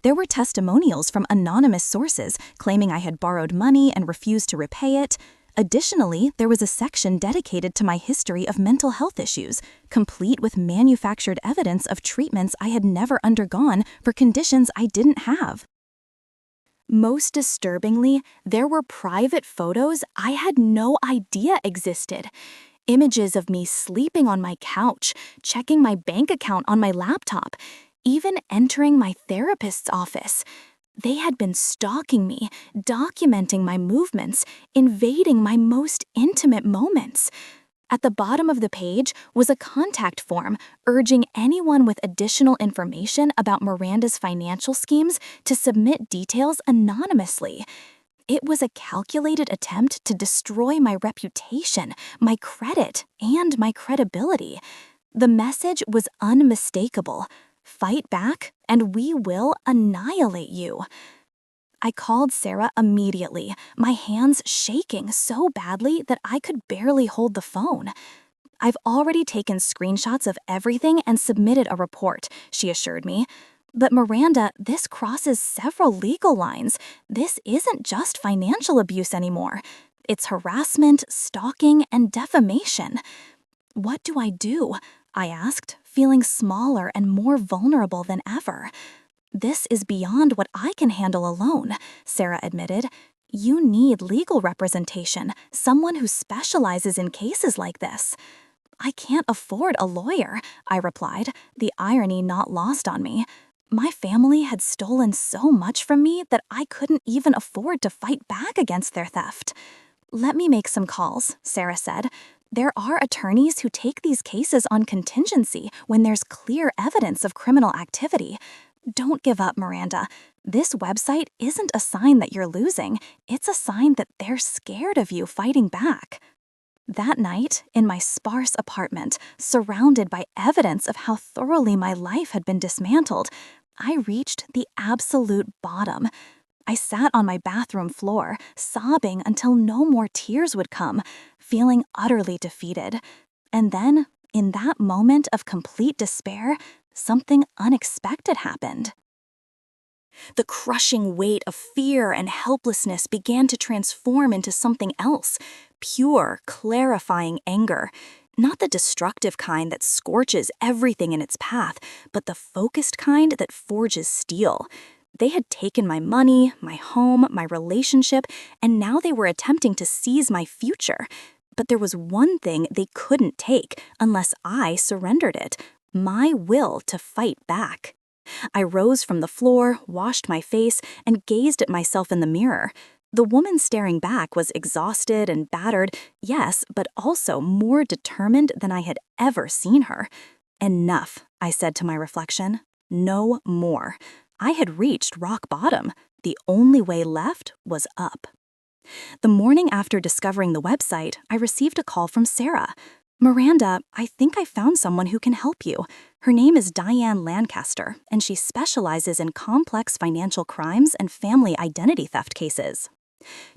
There were testimonials from anonymous sources claiming I had borrowed money and refused to repay it. Additionally, there was a section dedicated to my history of mental health issues, complete with manufactured evidence of treatments I had never undergone for conditions I didn't have. Most disturbingly, there were private photos I had no idea existed. Images of me sleeping on my couch, checking my bank account on my laptop, even entering my therapist's office. They had been stalking me, documenting my movements, invading my most intimate moments. At the bottom of the page was a contact form urging anyone with additional information about Miranda's financial schemes to submit details anonymously. It was a calculated attempt to destroy my reputation, my credit, and my credibility. The message was unmistakable. Fight back, and we will annihilate you. I called Sarah immediately, my hands shaking so badly that I could barely hold the phone. "I've already taken screenshots of everything and submitted a report," she assured me. "But Miranda, this crosses several legal lines. This isn't just financial abuse anymore. It's harassment, stalking, and defamation." "What do I do?" I asked, feeling smaller and more vulnerable than ever. "This is beyond what I can handle alone," Sarah admitted. "You need legal representation, someone who specializes in cases like this." "I can't afford a lawyer," I replied, the irony not lost on me. My family had stolen so much from me that I couldn't even afford to fight back against their theft. "Let me make some calls," Sarah said. "There are attorneys who take these cases on contingency when there's clear evidence of criminal activity. Don't give up, Miranda. This website isn't a sign that you're losing. It's a sign that they're scared of you fighting back." That night, in my sparse apartment, surrounded by evidence of how thoroughly my life had been dismantled, I reached the absolute bottom. I sat on my bathroom floor, sobbing until no more tears would come, feeling utterly defeated. And then, in that moment of complete despair, something unexpected happened. The crushing weight of fear and helplessness began to transform into something else, pure, clarifying anger. Not the destructive kind that scorches everything in its path, but the focused kind that forges steel. They had taken my money, my home, my relationship, and now they were attempting to seize my future. But there was one thing they couldn't take unless I surrendered it: my will to fight back. I rose from the floor, washed my face, and gazed at myself in the mirror. The woman staring back was exhausted and battered, yes, but also more determined than I had ever seen her. "Enough," I said to my reflection. "No more." I had reached rock bottom. The only way left was up. The morning after discovering the website, I received a call from Sarah. "Miranda, I think I found someone who can help you. Her name is Diane Lancaster, and she specializes in complex financial crimes and family identity theft cases."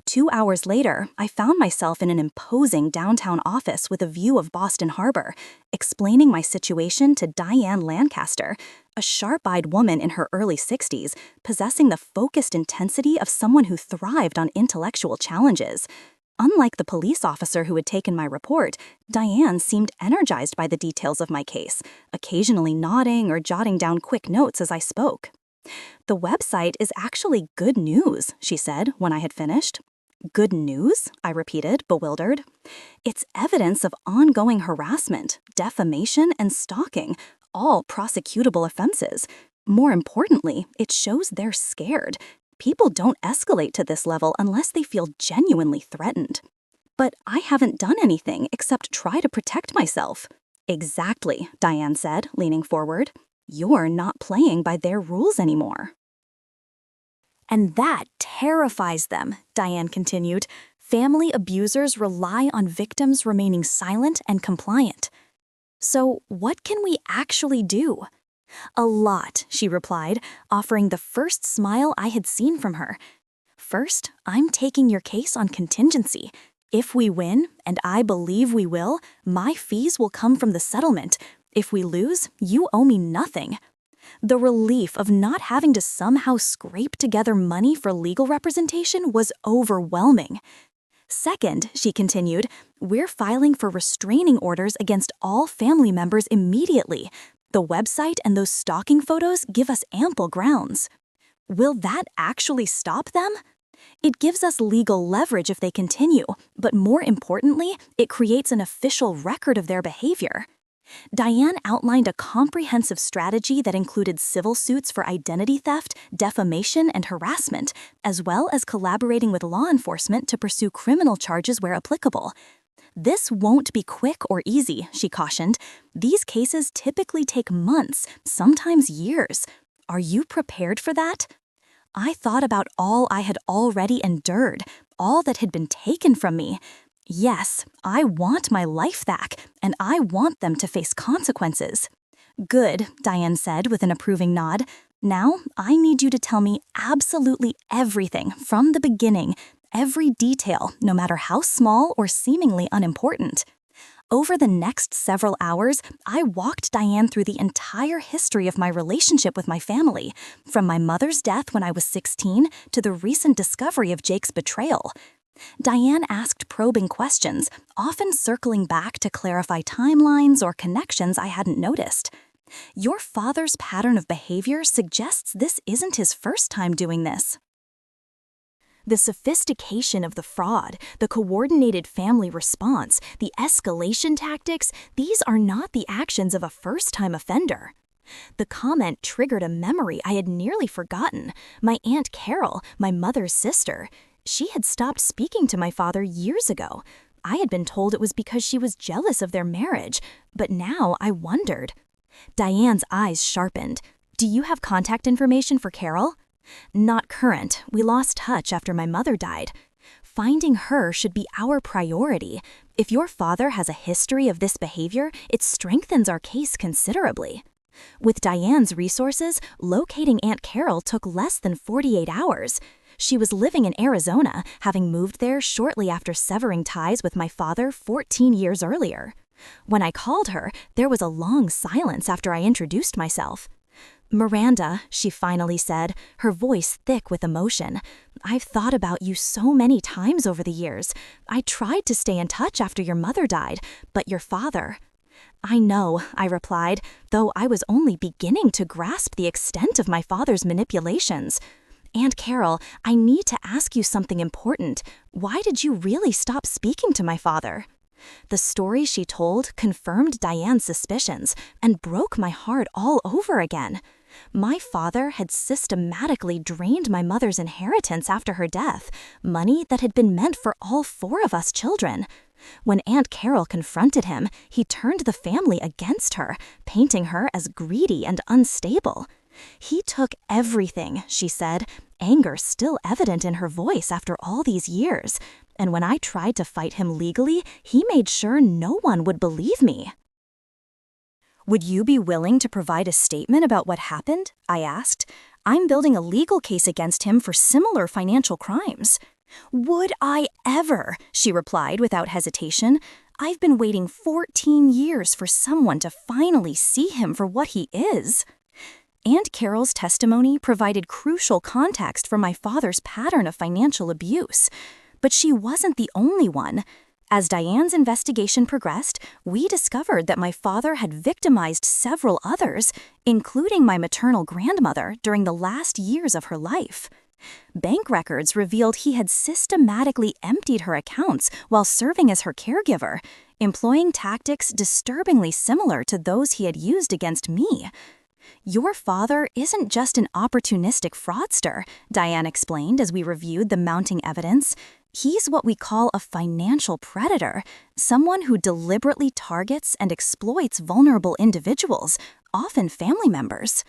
2 hours later, I found myself in an imposing downtown office with a view of Boston Harbor, explaining my situation to Diane Lancaster, a sharp-eyed woman in her early 60s, possessing the focused intensity of someone who thrived on intellectual challenges. Unlike the police officer who had taken my report, Diane seemed energized by the details of my case, occasionally nodding or jotting down quick notes as I spoke. "The website is actually good news," she said when I had finished. "Good news?" I repeated, bewildered. "It's evidence of ongoing harassment, defamation, and stalking, all prosecutable offenses. More importantly, it shows they're scared. People don't escalate to this level unless they feel genuinely threatened." "But I haven't done anything except try to protect myself." "Exactly," Diane said, leaning forward. "You're not playing by their rules anymore." "And that terrifies them," Diane continued. "Family abusers rely on victims remaining silent and compliant." "So what can we actually do?" "A lot," she replied, offering the first smile I had seen from her. "First, I'm taking your case on contingency. If we win, and I believe we will, my fees will come from the settlement. If we lose, you owe me nothing." The relief of not having to somehow scrape together money for legal representation was overwhelming. "Second," she continued, "we're filing for restraining orders against all family members immediately. The website and those stalking photos give us ample grounds." "Will that actually stop them?" "It gives us legal leverage if they continue, but more importantly, it creates an official record of their behavior." Diane outlined a comprehensive strategy that included civil suits for identity theft, defamation, and harassment, as well as collaborating with law enforcement to pursue criminal charges where applicable. "This won't be quick or easy," she cautioned. "These cases typically take months, sometimes years. Are you prepared for that?" I thought about all I had already endured, all that had been taken from me. Yes, I want my life back, and I want them to face consequences. "Good," Diane said with an approving nod. "Now, I need you to tell me absolutely everything from the beginning, every detail, no matter how small or seemingly unimportant." Over the next several hours, I walked Diane through the entire history of my relationship with my family, from my mother's death when I was 16 to the recent discovery of Jake's betrayal. Diane asked probing questions, often circling back to clarify timelines or connections I hadn't noticed. "Your father's pattern of behavior suggests this isn't his first time doing this." The sophistication of the fraud, the coordinated family response, the escalation tactics, these are not the actions of a first-time offender. The comment triggered a memory I had nearly forgotten. My Aunt Carol, my mother's sister. She had stopped speaking to my father years ago. I had been told it was because she was jealous of their marriage, but now I wondered. Diane's eyes sharpened. "Do you have contact information for Carol?" "Not current. We lost touch after my mother died." "Finding her should be our priority. If your father has a history of this behavior, it strengthens our case considerably." With Diane's resources, locating Aunt Carol took less than 48 hours. She was living in Arizona, having moved there shortly after severing ties with my father 14 years earlier. When I called her, there was a long silence after I introduced myself. "Miranda," she finally said, her voice thick with emotion, "I've thought about you so many times over the years. I tried to stay in touch after your mother died, but your father—" "I know," I replied, though I was only beginning to grasp the extent of my father's manipulations. "Aunt Carol, I need to ask you something important. Why did you really stop speaking to my father?" The story she told confirmed Diane's suspicions and broke my heart all over again. My father had systematically drained my mother's inheritance after her death, money that had been meant for all 4 of us children. When Aunt Carol confronted him, he turned the family against her, painting her as greedy and unstable. "He took everything," she said, anger still evident in her voice after all these years. "And when I tried to fight him legally, he made sure no one would believe me." "Would you be willing to provide a statement about what happened?" I asked. "I'm building a legal case against him for similar financial crimes." "Would I ever?" she replied without hesitation. "I've been waiting 14 years for someone to finally see him for what he is." Aunt Carol's testimony provided crucial context for my father's pattern of financial abuse. But she wasn't the only one. As Diane's investigation progressed, we discovered that my father had victimized several others, including my maternal grandmother, during the last years of her life. Bank records revealed he had systematically emptied her accounts while serving as her caregiver, employing tactics disturbingly similar to those he had used against me. "Your father isn't just an opportunistic fraudster," Diane explained as we reviewed the mounting evidence. "He's what we call a financial predator, someone who deliberately targets and exploits vulnerable individuals, often family members."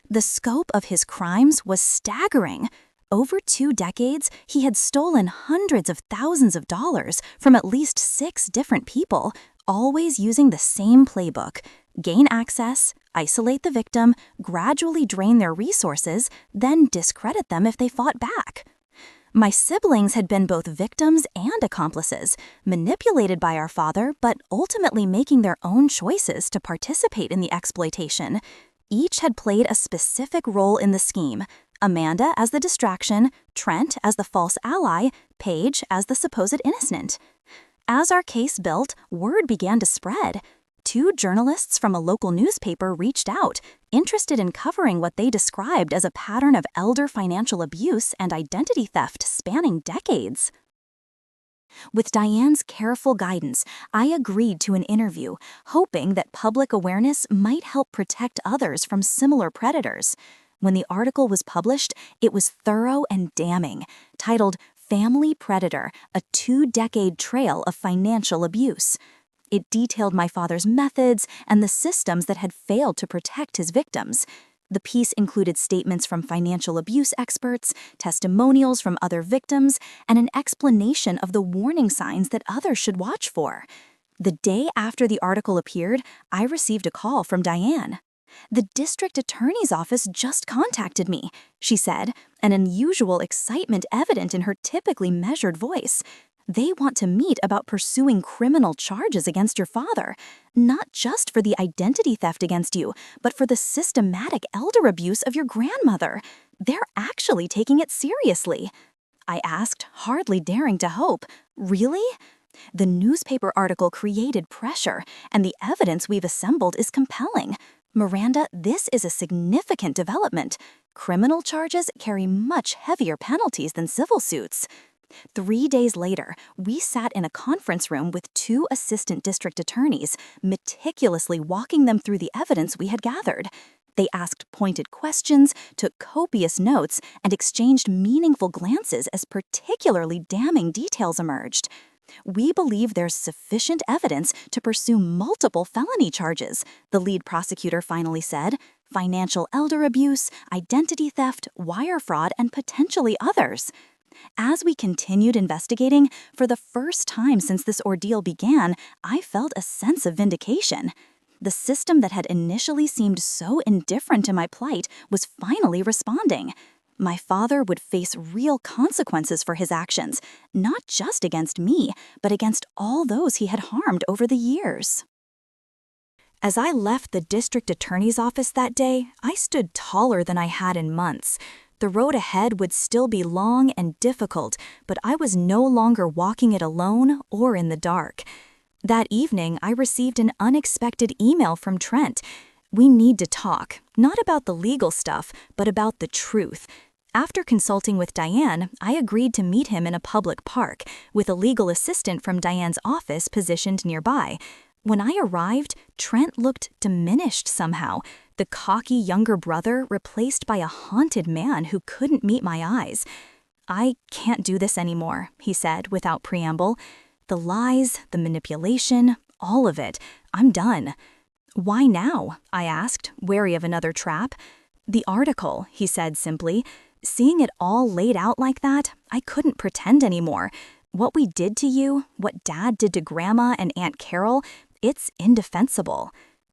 The scope of his crimes was staggering. Over 2 decades, he had stolen hundreds of thousands of dollars from at least 6 different people, always using the same playbook: gain access, isolate the victim, gradually drain their resources, then discredit them if they fought back. My siblings had been both victims and accomplices, manipulated by our father, but ultimately making their own choices to participate in the exploitation. Each had played a specific role in the scheme: Amanda as the distraction, Trent as the false ally, Paige as the supposed innocent. As our case built, word began to spread. 2 journalists from a local newspaper reached out, interested in covering what they described as a pattern of elder financial abuse and identity theft spanning decades. With Diane's careful guidance, I agreed to an interview, hoping that public awareness might help protect others from similar predators. When the article was published, it was thorough and damning, titled "Family Predator: A 2-Decade Trail of Financial Abuse." It detailed my father's methods and the systems that had failed to protect his victims. The piece included statements from financial abuse experts, testimonials from other victims, and an explanation of the warning signs that others should watch for. The day after the article appeared, I received a call from Diane. "The district attorney's office just contacted me," she said, an unusual excitement evident in her typically measured voice. "They want to meet about pursuing criminal charges against your father, not just for the identity theft against you, but for the systematic elder abuse of your grandmother. They're actually taking it seriously." I asked, hardly daring to hope, "Really?" "The newspaper article created pressure, and the evidence we've assembled is compelling. Miranda, this is a significant development. Criminal charges carry much heavier penalties than civil suits." 3 days later, we sat in a conference room with 2 assistant district attorneys, meticulously walking them through the evidence we had gathered. They asked pointed questions, took copious notes, and exchanged meaningful glances as particularly damning details emerged. "We believe there's sufficient evidence to pursue multiple felony charges," the lead prosecutor finally said: "financial elder abuse, identity theft, wire fraud, and potentially others." As we continued investigating, for the first time since this ordeal began, I felt a sense of vindication. The system that had initially seemed so indifferent to my plight was finally responding. My father would face real consequences for his actions, not just against me, but against all those he had harmed over the years. As I left the district attorney's office that day, I stood taller than I had in months. The road ahead would still be long and difficult, but I was no longer walking it alone or in the dark. That evening, I received an unexpected email from Trent. "We need to talk, not about the legal stuff, but about the truth." After consulting with Diane, I agreed to meet him in a public park, with a legal assistant from Diane's office positioned nearby. When I arrived, Trent looked diminished somehow, the cocky younger brother replaced by a haunted man who couldn't meet my eyes. "I can't do this anymore," he said without preamble. "The lies, the manipulation, all of it. I'm done." "Why now?" I asked, wary of another trap. "The article," he said simply. "Seeing it all laid out like that, I couldn't pretend anymore. What we did to you, what Dad did to Grandma and Aunt Carol, it's indefensible.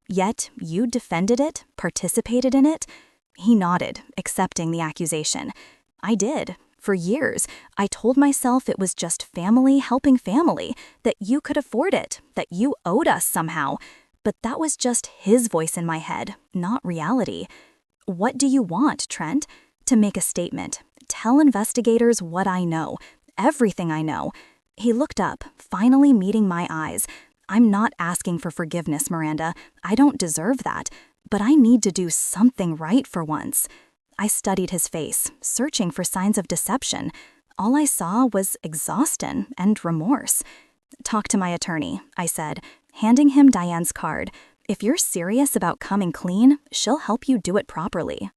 Yet you defended it, participated in it." He nodded, accepting the accusation. "I did. For years, I told myself it was just family helping family, that you could afford it, that you owed us somehow. But that was just his voice in my head, not reality." "What do you want, Trent?" "To make a statement. Tell investigators what I know. Everything I know. He looked up, finally meeting my eyes. I'm not asking for forgiveness, Miranda. I don't deserve that. But I need to do something right for once. I studied his face, searching for signs of deception. All I saw was exhaustion and remorse. "Talk to my attorney," I said, handing him Diane's card. "If you're serious about coming clean, she'll help you do it properly."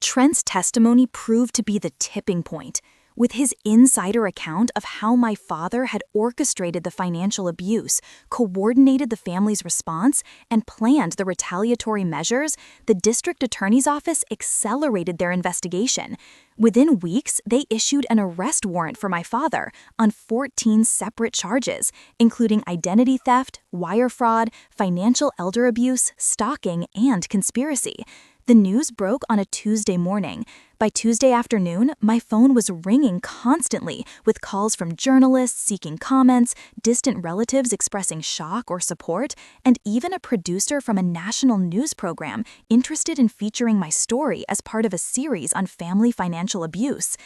Trent's testimony proved to be the tipping point. With his insider account of how my father had orchestrated the financial abuse, coordinated the family's response, and planned the retaliatory measures, the district attorney's office accelerated their investigation. Within weeks, they issued an arrest warrant for my father on 14 separate charges, including identity theft, wire fraud, financial elder abuse, stalking, and conspiracy. The news broke on a Tuesday morning. By Tuesday afternoon, my phone was ringing constantly with calls from journalists seeking comments, distant relatives expressing shock or support, and even a producer from a national news program interested in featuring my story as part of a series on family financial abuse.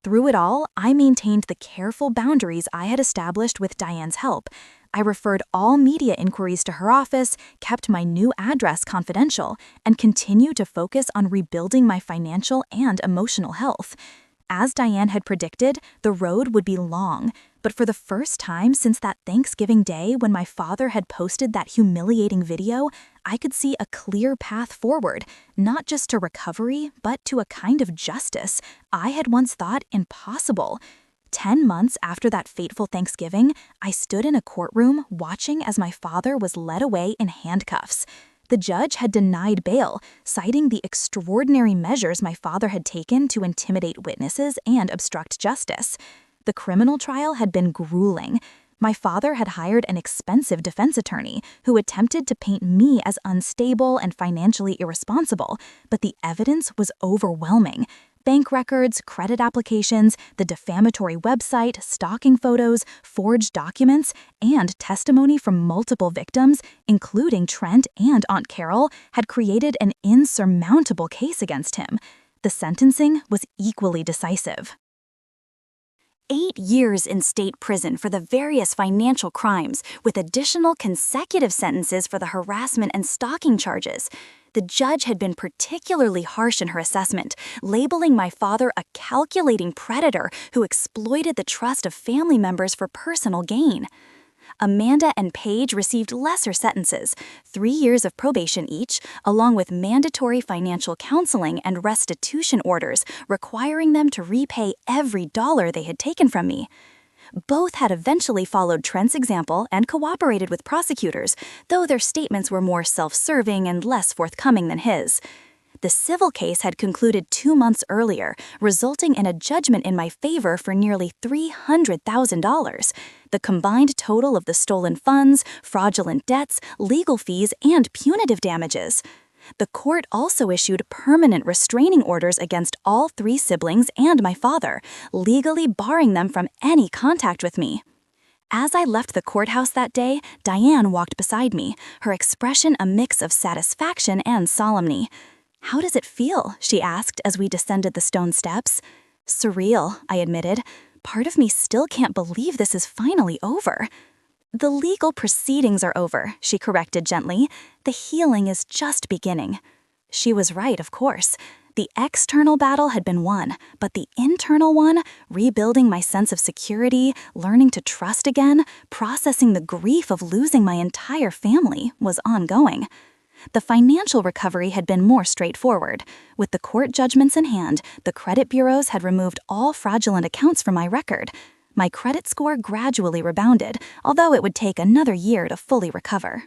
Through it all, I maintained the careful boundaries I had established with Diane's help. I referred all media inquiries to her office, kept my new address confidential, and continued to focus on rebuilding my financial and emotional health. As Diane had predicted, the road would be long, but for the first time since that Thanksgiving day when my father had posted that humiliating video, I could see a clear path forward, not just to recovery, but to a kind of justice I had once thought impossible. 10 months after that fateful Thanksgiving, I stood in a courtroom watching as my father was led away in handcuffs. The judge had denied bail, citing the extraordinary measures my father had taken to intimidate witnesses and obstruct justice. The criminal trial had been grueling. My father had hired an expensive defense attorney who attempted to paint me as unstable and financially irresponsible, but the evidence was overwhelming. Bank records, credit applications, the defamatory website, stalking photos, forged documents, and testimony from multiple victims, including Trent and Aunt Carol, had created an insurmountable case against him. The sentencing was equally decisive. 8 years in state prison for the various financial crimes, with additional consecutive sentences for the harassment and stalking charges. The judge had been particularly harsh in her assessment, labeling my father a calculating predator who exploited the trust of family members for personal gain. Amanda and Paige received lesser sentences, 3 years of probation each, along with mandatory financial counseling and restitution orders requiring them to repay every dollar they had taken from me. Both had eventually followed Trent's example and cooperated with prosecutors, though their statements were more self-serving and less forthcoming than his. The civil case had concluded 2 months earlier, resulting in a judgment in my favor for nearly $300,000. The combined total of the stolen funds, fraudulent debts, legal fees, and punitive damages. The court also issued permanent restraining orders against all 3 siblings and my father, legally barring them from any contact with me. As I left the courthouse that day, Diane walked beside me, her expression a mix of satisfaction and solemnity. "How does it feel?" she asked as we descended the stone steps. "Surreal," I admitted. "Part of me still can't believe this is finally over." "The legal proceedings are over," she corrected gently. "The healing is just beginning." She was right, of course. The external battle had been won, but the internal one, rebuilding my sense of security, learning to trust again, processing the grief of losing my entire family, was ongoing. The financial recovery had been more straightforward. With the court judgments in hand, the credit bureaus had removed all fraudulent accounts from my record. My credit score gradually rebounded, although it would take another year to fully recover.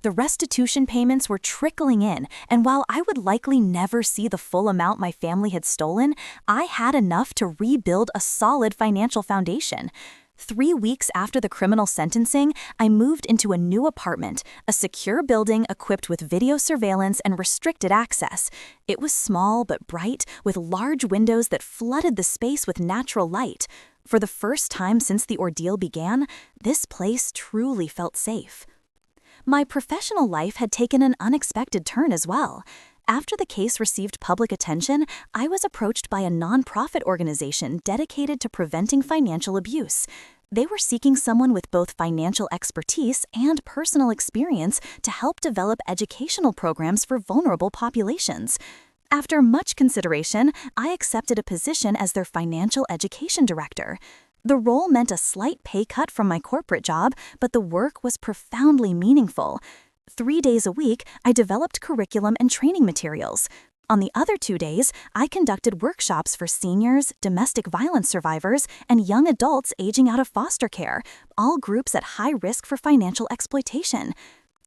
The restitution payments were trickling in, and while I would likely never see the full amount my family had stolen, I had enough to rebuild a solid financial foundation. 3 weeks after the criminal sentencing, I moved into a new apartment, a secure building equipped with video surveillance and restricted access. It was small but bright, with large windows that flooded the space with natural light. For the first time since the ordeal began, this place truly felt safe. My professional life had taken an unexpected turn as well. After the case received public attention, I was approached by a nonprofit organization dedicated to preventing financial abuse. They were seeking someone with both financial expertise and personal experience to help develop educational programs for vulnerable populations. After much consideration, I accepted a position as their financial education director. The role meant a slight pay cut from my corporate job, but the work was profoundly meaningful. 3 days a week, I developed curriculum and training materials. On the other 2 days, I conducted workshops for seniors, domestic violence survivors, and young adults aging out of foster care, all groups at high risk for financial exploitation.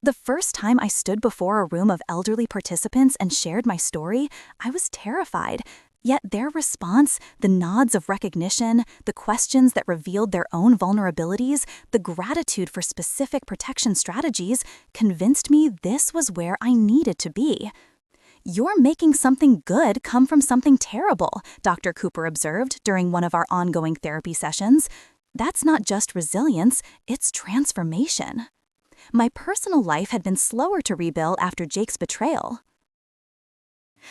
The first time I stood before a room of elderly participants and shared my story, I was terrified. Yet their response, the nods of recognition, the questions that revealed their own vulnerabilities, the gratitude for specific protection strategies, convinced me this was where I needed to be. "You're making something good come from something terrible," Dr. Cooper observed during one of our ongoing therapy sessions. "That's not just resilience, it's transformation." My personal life had been slower to rebuild after Jake's betrayal.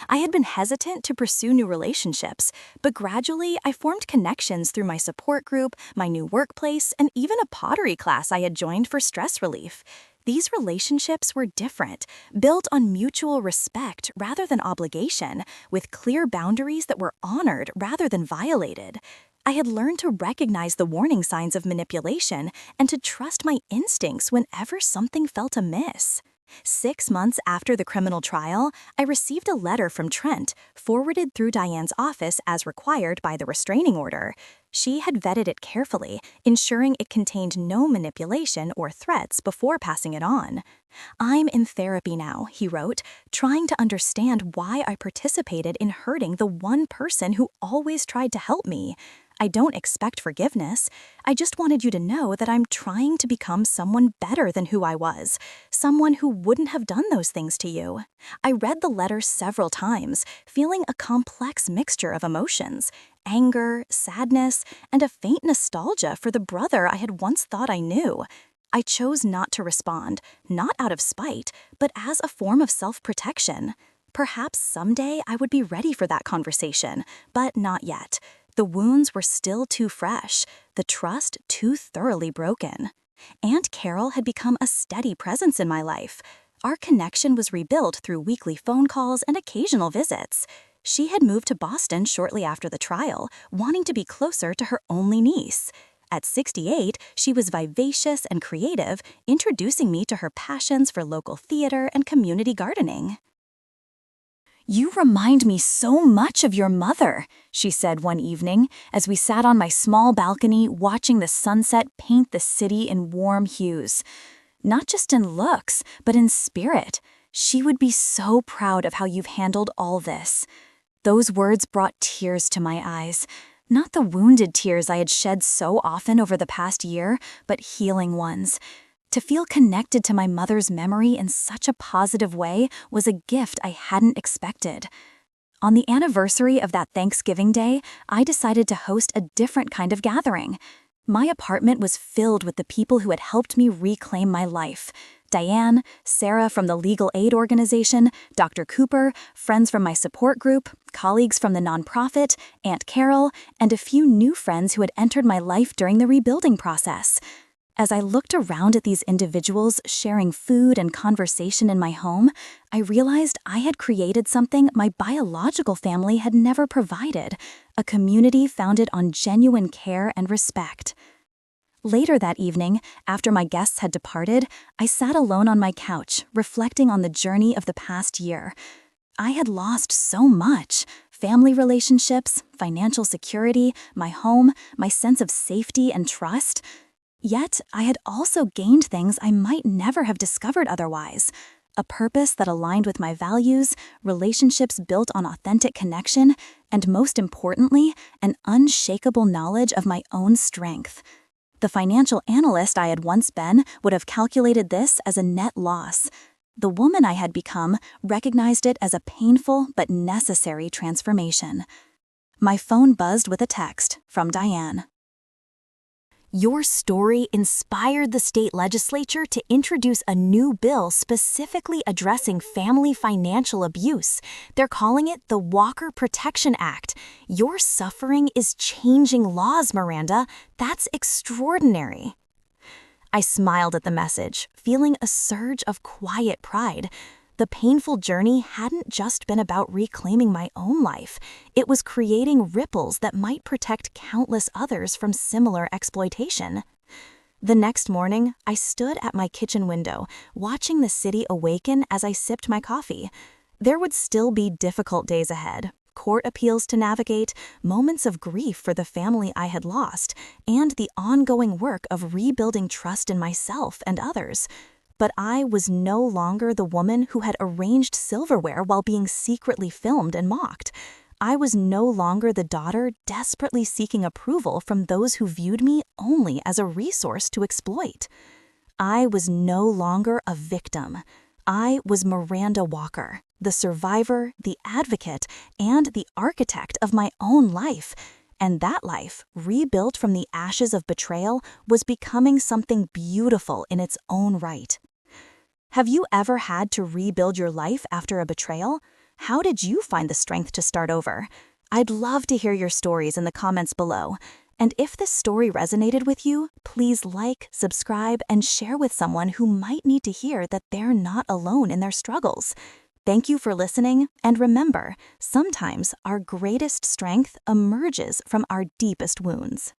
I had been hesitant to pursue new relationships, but gradually I formed connections through my support group, my new workplace, and even a pottery class I had joined for stress relief. These relationships were different, built on mutual respect rather than obligation, with clear boundaries that were honored rather than violated. I had learned to recognize the warning signs of manipulation and to trust my instincts whenever something felt amiss. 6 months after the criminal trial, I received a letter from Trent, forwarded through Diane's office as required by the restraining order. She had vetted it carefully, ensuring it contained no manipulation or threats before passing it on. "I'm in therapy now," he wrote, "trying to understand why I participated in hurting the one person who always tried to help me. I don't expect forgiveness. I just wanted you to know that I'm trying to become someone better than who I was, someone who wouldn't have done those things to you." I read the letter several times, feeling a complex mixture of emotions: anger, sadness, and a faint nostalgia for the brother I had once thought I knew. I chose not to respond, not out of spite, but as a form of self-protection. Perhaps someday I would be ready for that conversation, but not yet. The wounds were still too fresh, the trust too thoroughly broken. Aunt Carol had become a steady presence in my life. Our connection was rebuilt through weekly phone calls and occasional visits. She had moved to Boston shortly after the trial, wanting to be closer to her only niece. At 68, she was vivacious and creative, introducing me to her passions for local theater and community gardening. "You remind me so much of your mother," she said one evening as we sat on my small balcony watching the sunset paint the city in warm hues. "Not just in looks, but in spirit. She would be so proud of how you've handled all this." Those words brought tears to my eyes. Not the wounded tears I had shed so often over the past year, but healing ones. To feel connected to my mother's memory in such a positive way was a gift I hadn't expected. On the anniversary of that Thanksgiving Day, I decided to host a different kind of gathering. My apartment was filled with the people who had helped me reclaim my life: Diane, Sarah from the legal aid organization, Dr. Cooper, friends from my support group, colleagues from the nonprofit, Aunt Carol, and a few new friends who had entered my life during the rebuilding process. As I looked around at these individuals sharing food and conversation in my home, I realized I had created something my biological family had never provided: a community founded on genuine care and respect. Later that evening, after my guests had departed, I sat alone on my couch, reflecting on the journey of the past year. I had lost so much: family relationships, financial security, my home, my sense of safety and trust. Yet, I had also gained things I might never have discovered otherwise: a purpose that aligned with my values, relationships built on authentic connection, and most importantly, an unshakable knowledge of my own strength. The financial analyst I had once been would have calculated this as a net loss. The woman I had become recognized it as a painful but necessary transformation. My phone buzzed with a text from Diane. Your story inspired the state legislature to introduce a new bill specifically addressing family financial abuse. They're calling it the Walker Protection Act. Your suffering is changing laws, Miranda. That's extraordinary. I smiled at the message, feeling a surge of quiet pride. The painful journey hadn't just been about reclaiming my own life. It was creating ripples that might protect countless others from similar exploitation. The next morning, I stood at my kitchen window, watching the city awaken as I sipped my coffee. There would still be difficult days ahead. Court appeals to navigate, moments of grief for the family I had lost, and the ongoing work of rebuilding trust in myself and others. But I was no longer the woman who had arranged silverware while being secretly filmed and mocked. I was no longer the daughter desperately seeking approval from those who viewed me only as a resource to exploit. I was no longer a victim. I was Miranda Walker, the survivor, the advocate, and the architect of my own life. And that life, rebuilt from the ashes of betrayal, was becoming something beautiful in its own right. Have you ever had to rebuild your life after a betrayal? How did you find the strength to start over? I'd love to hear your stories in the comments below. And if this story resonated with you, please like, subscribe, and share with someone who might need to hear that they're not alone in their struggles. Thank you for listening, and remember, sometimes our greatest strength emerges from our deepest wounds.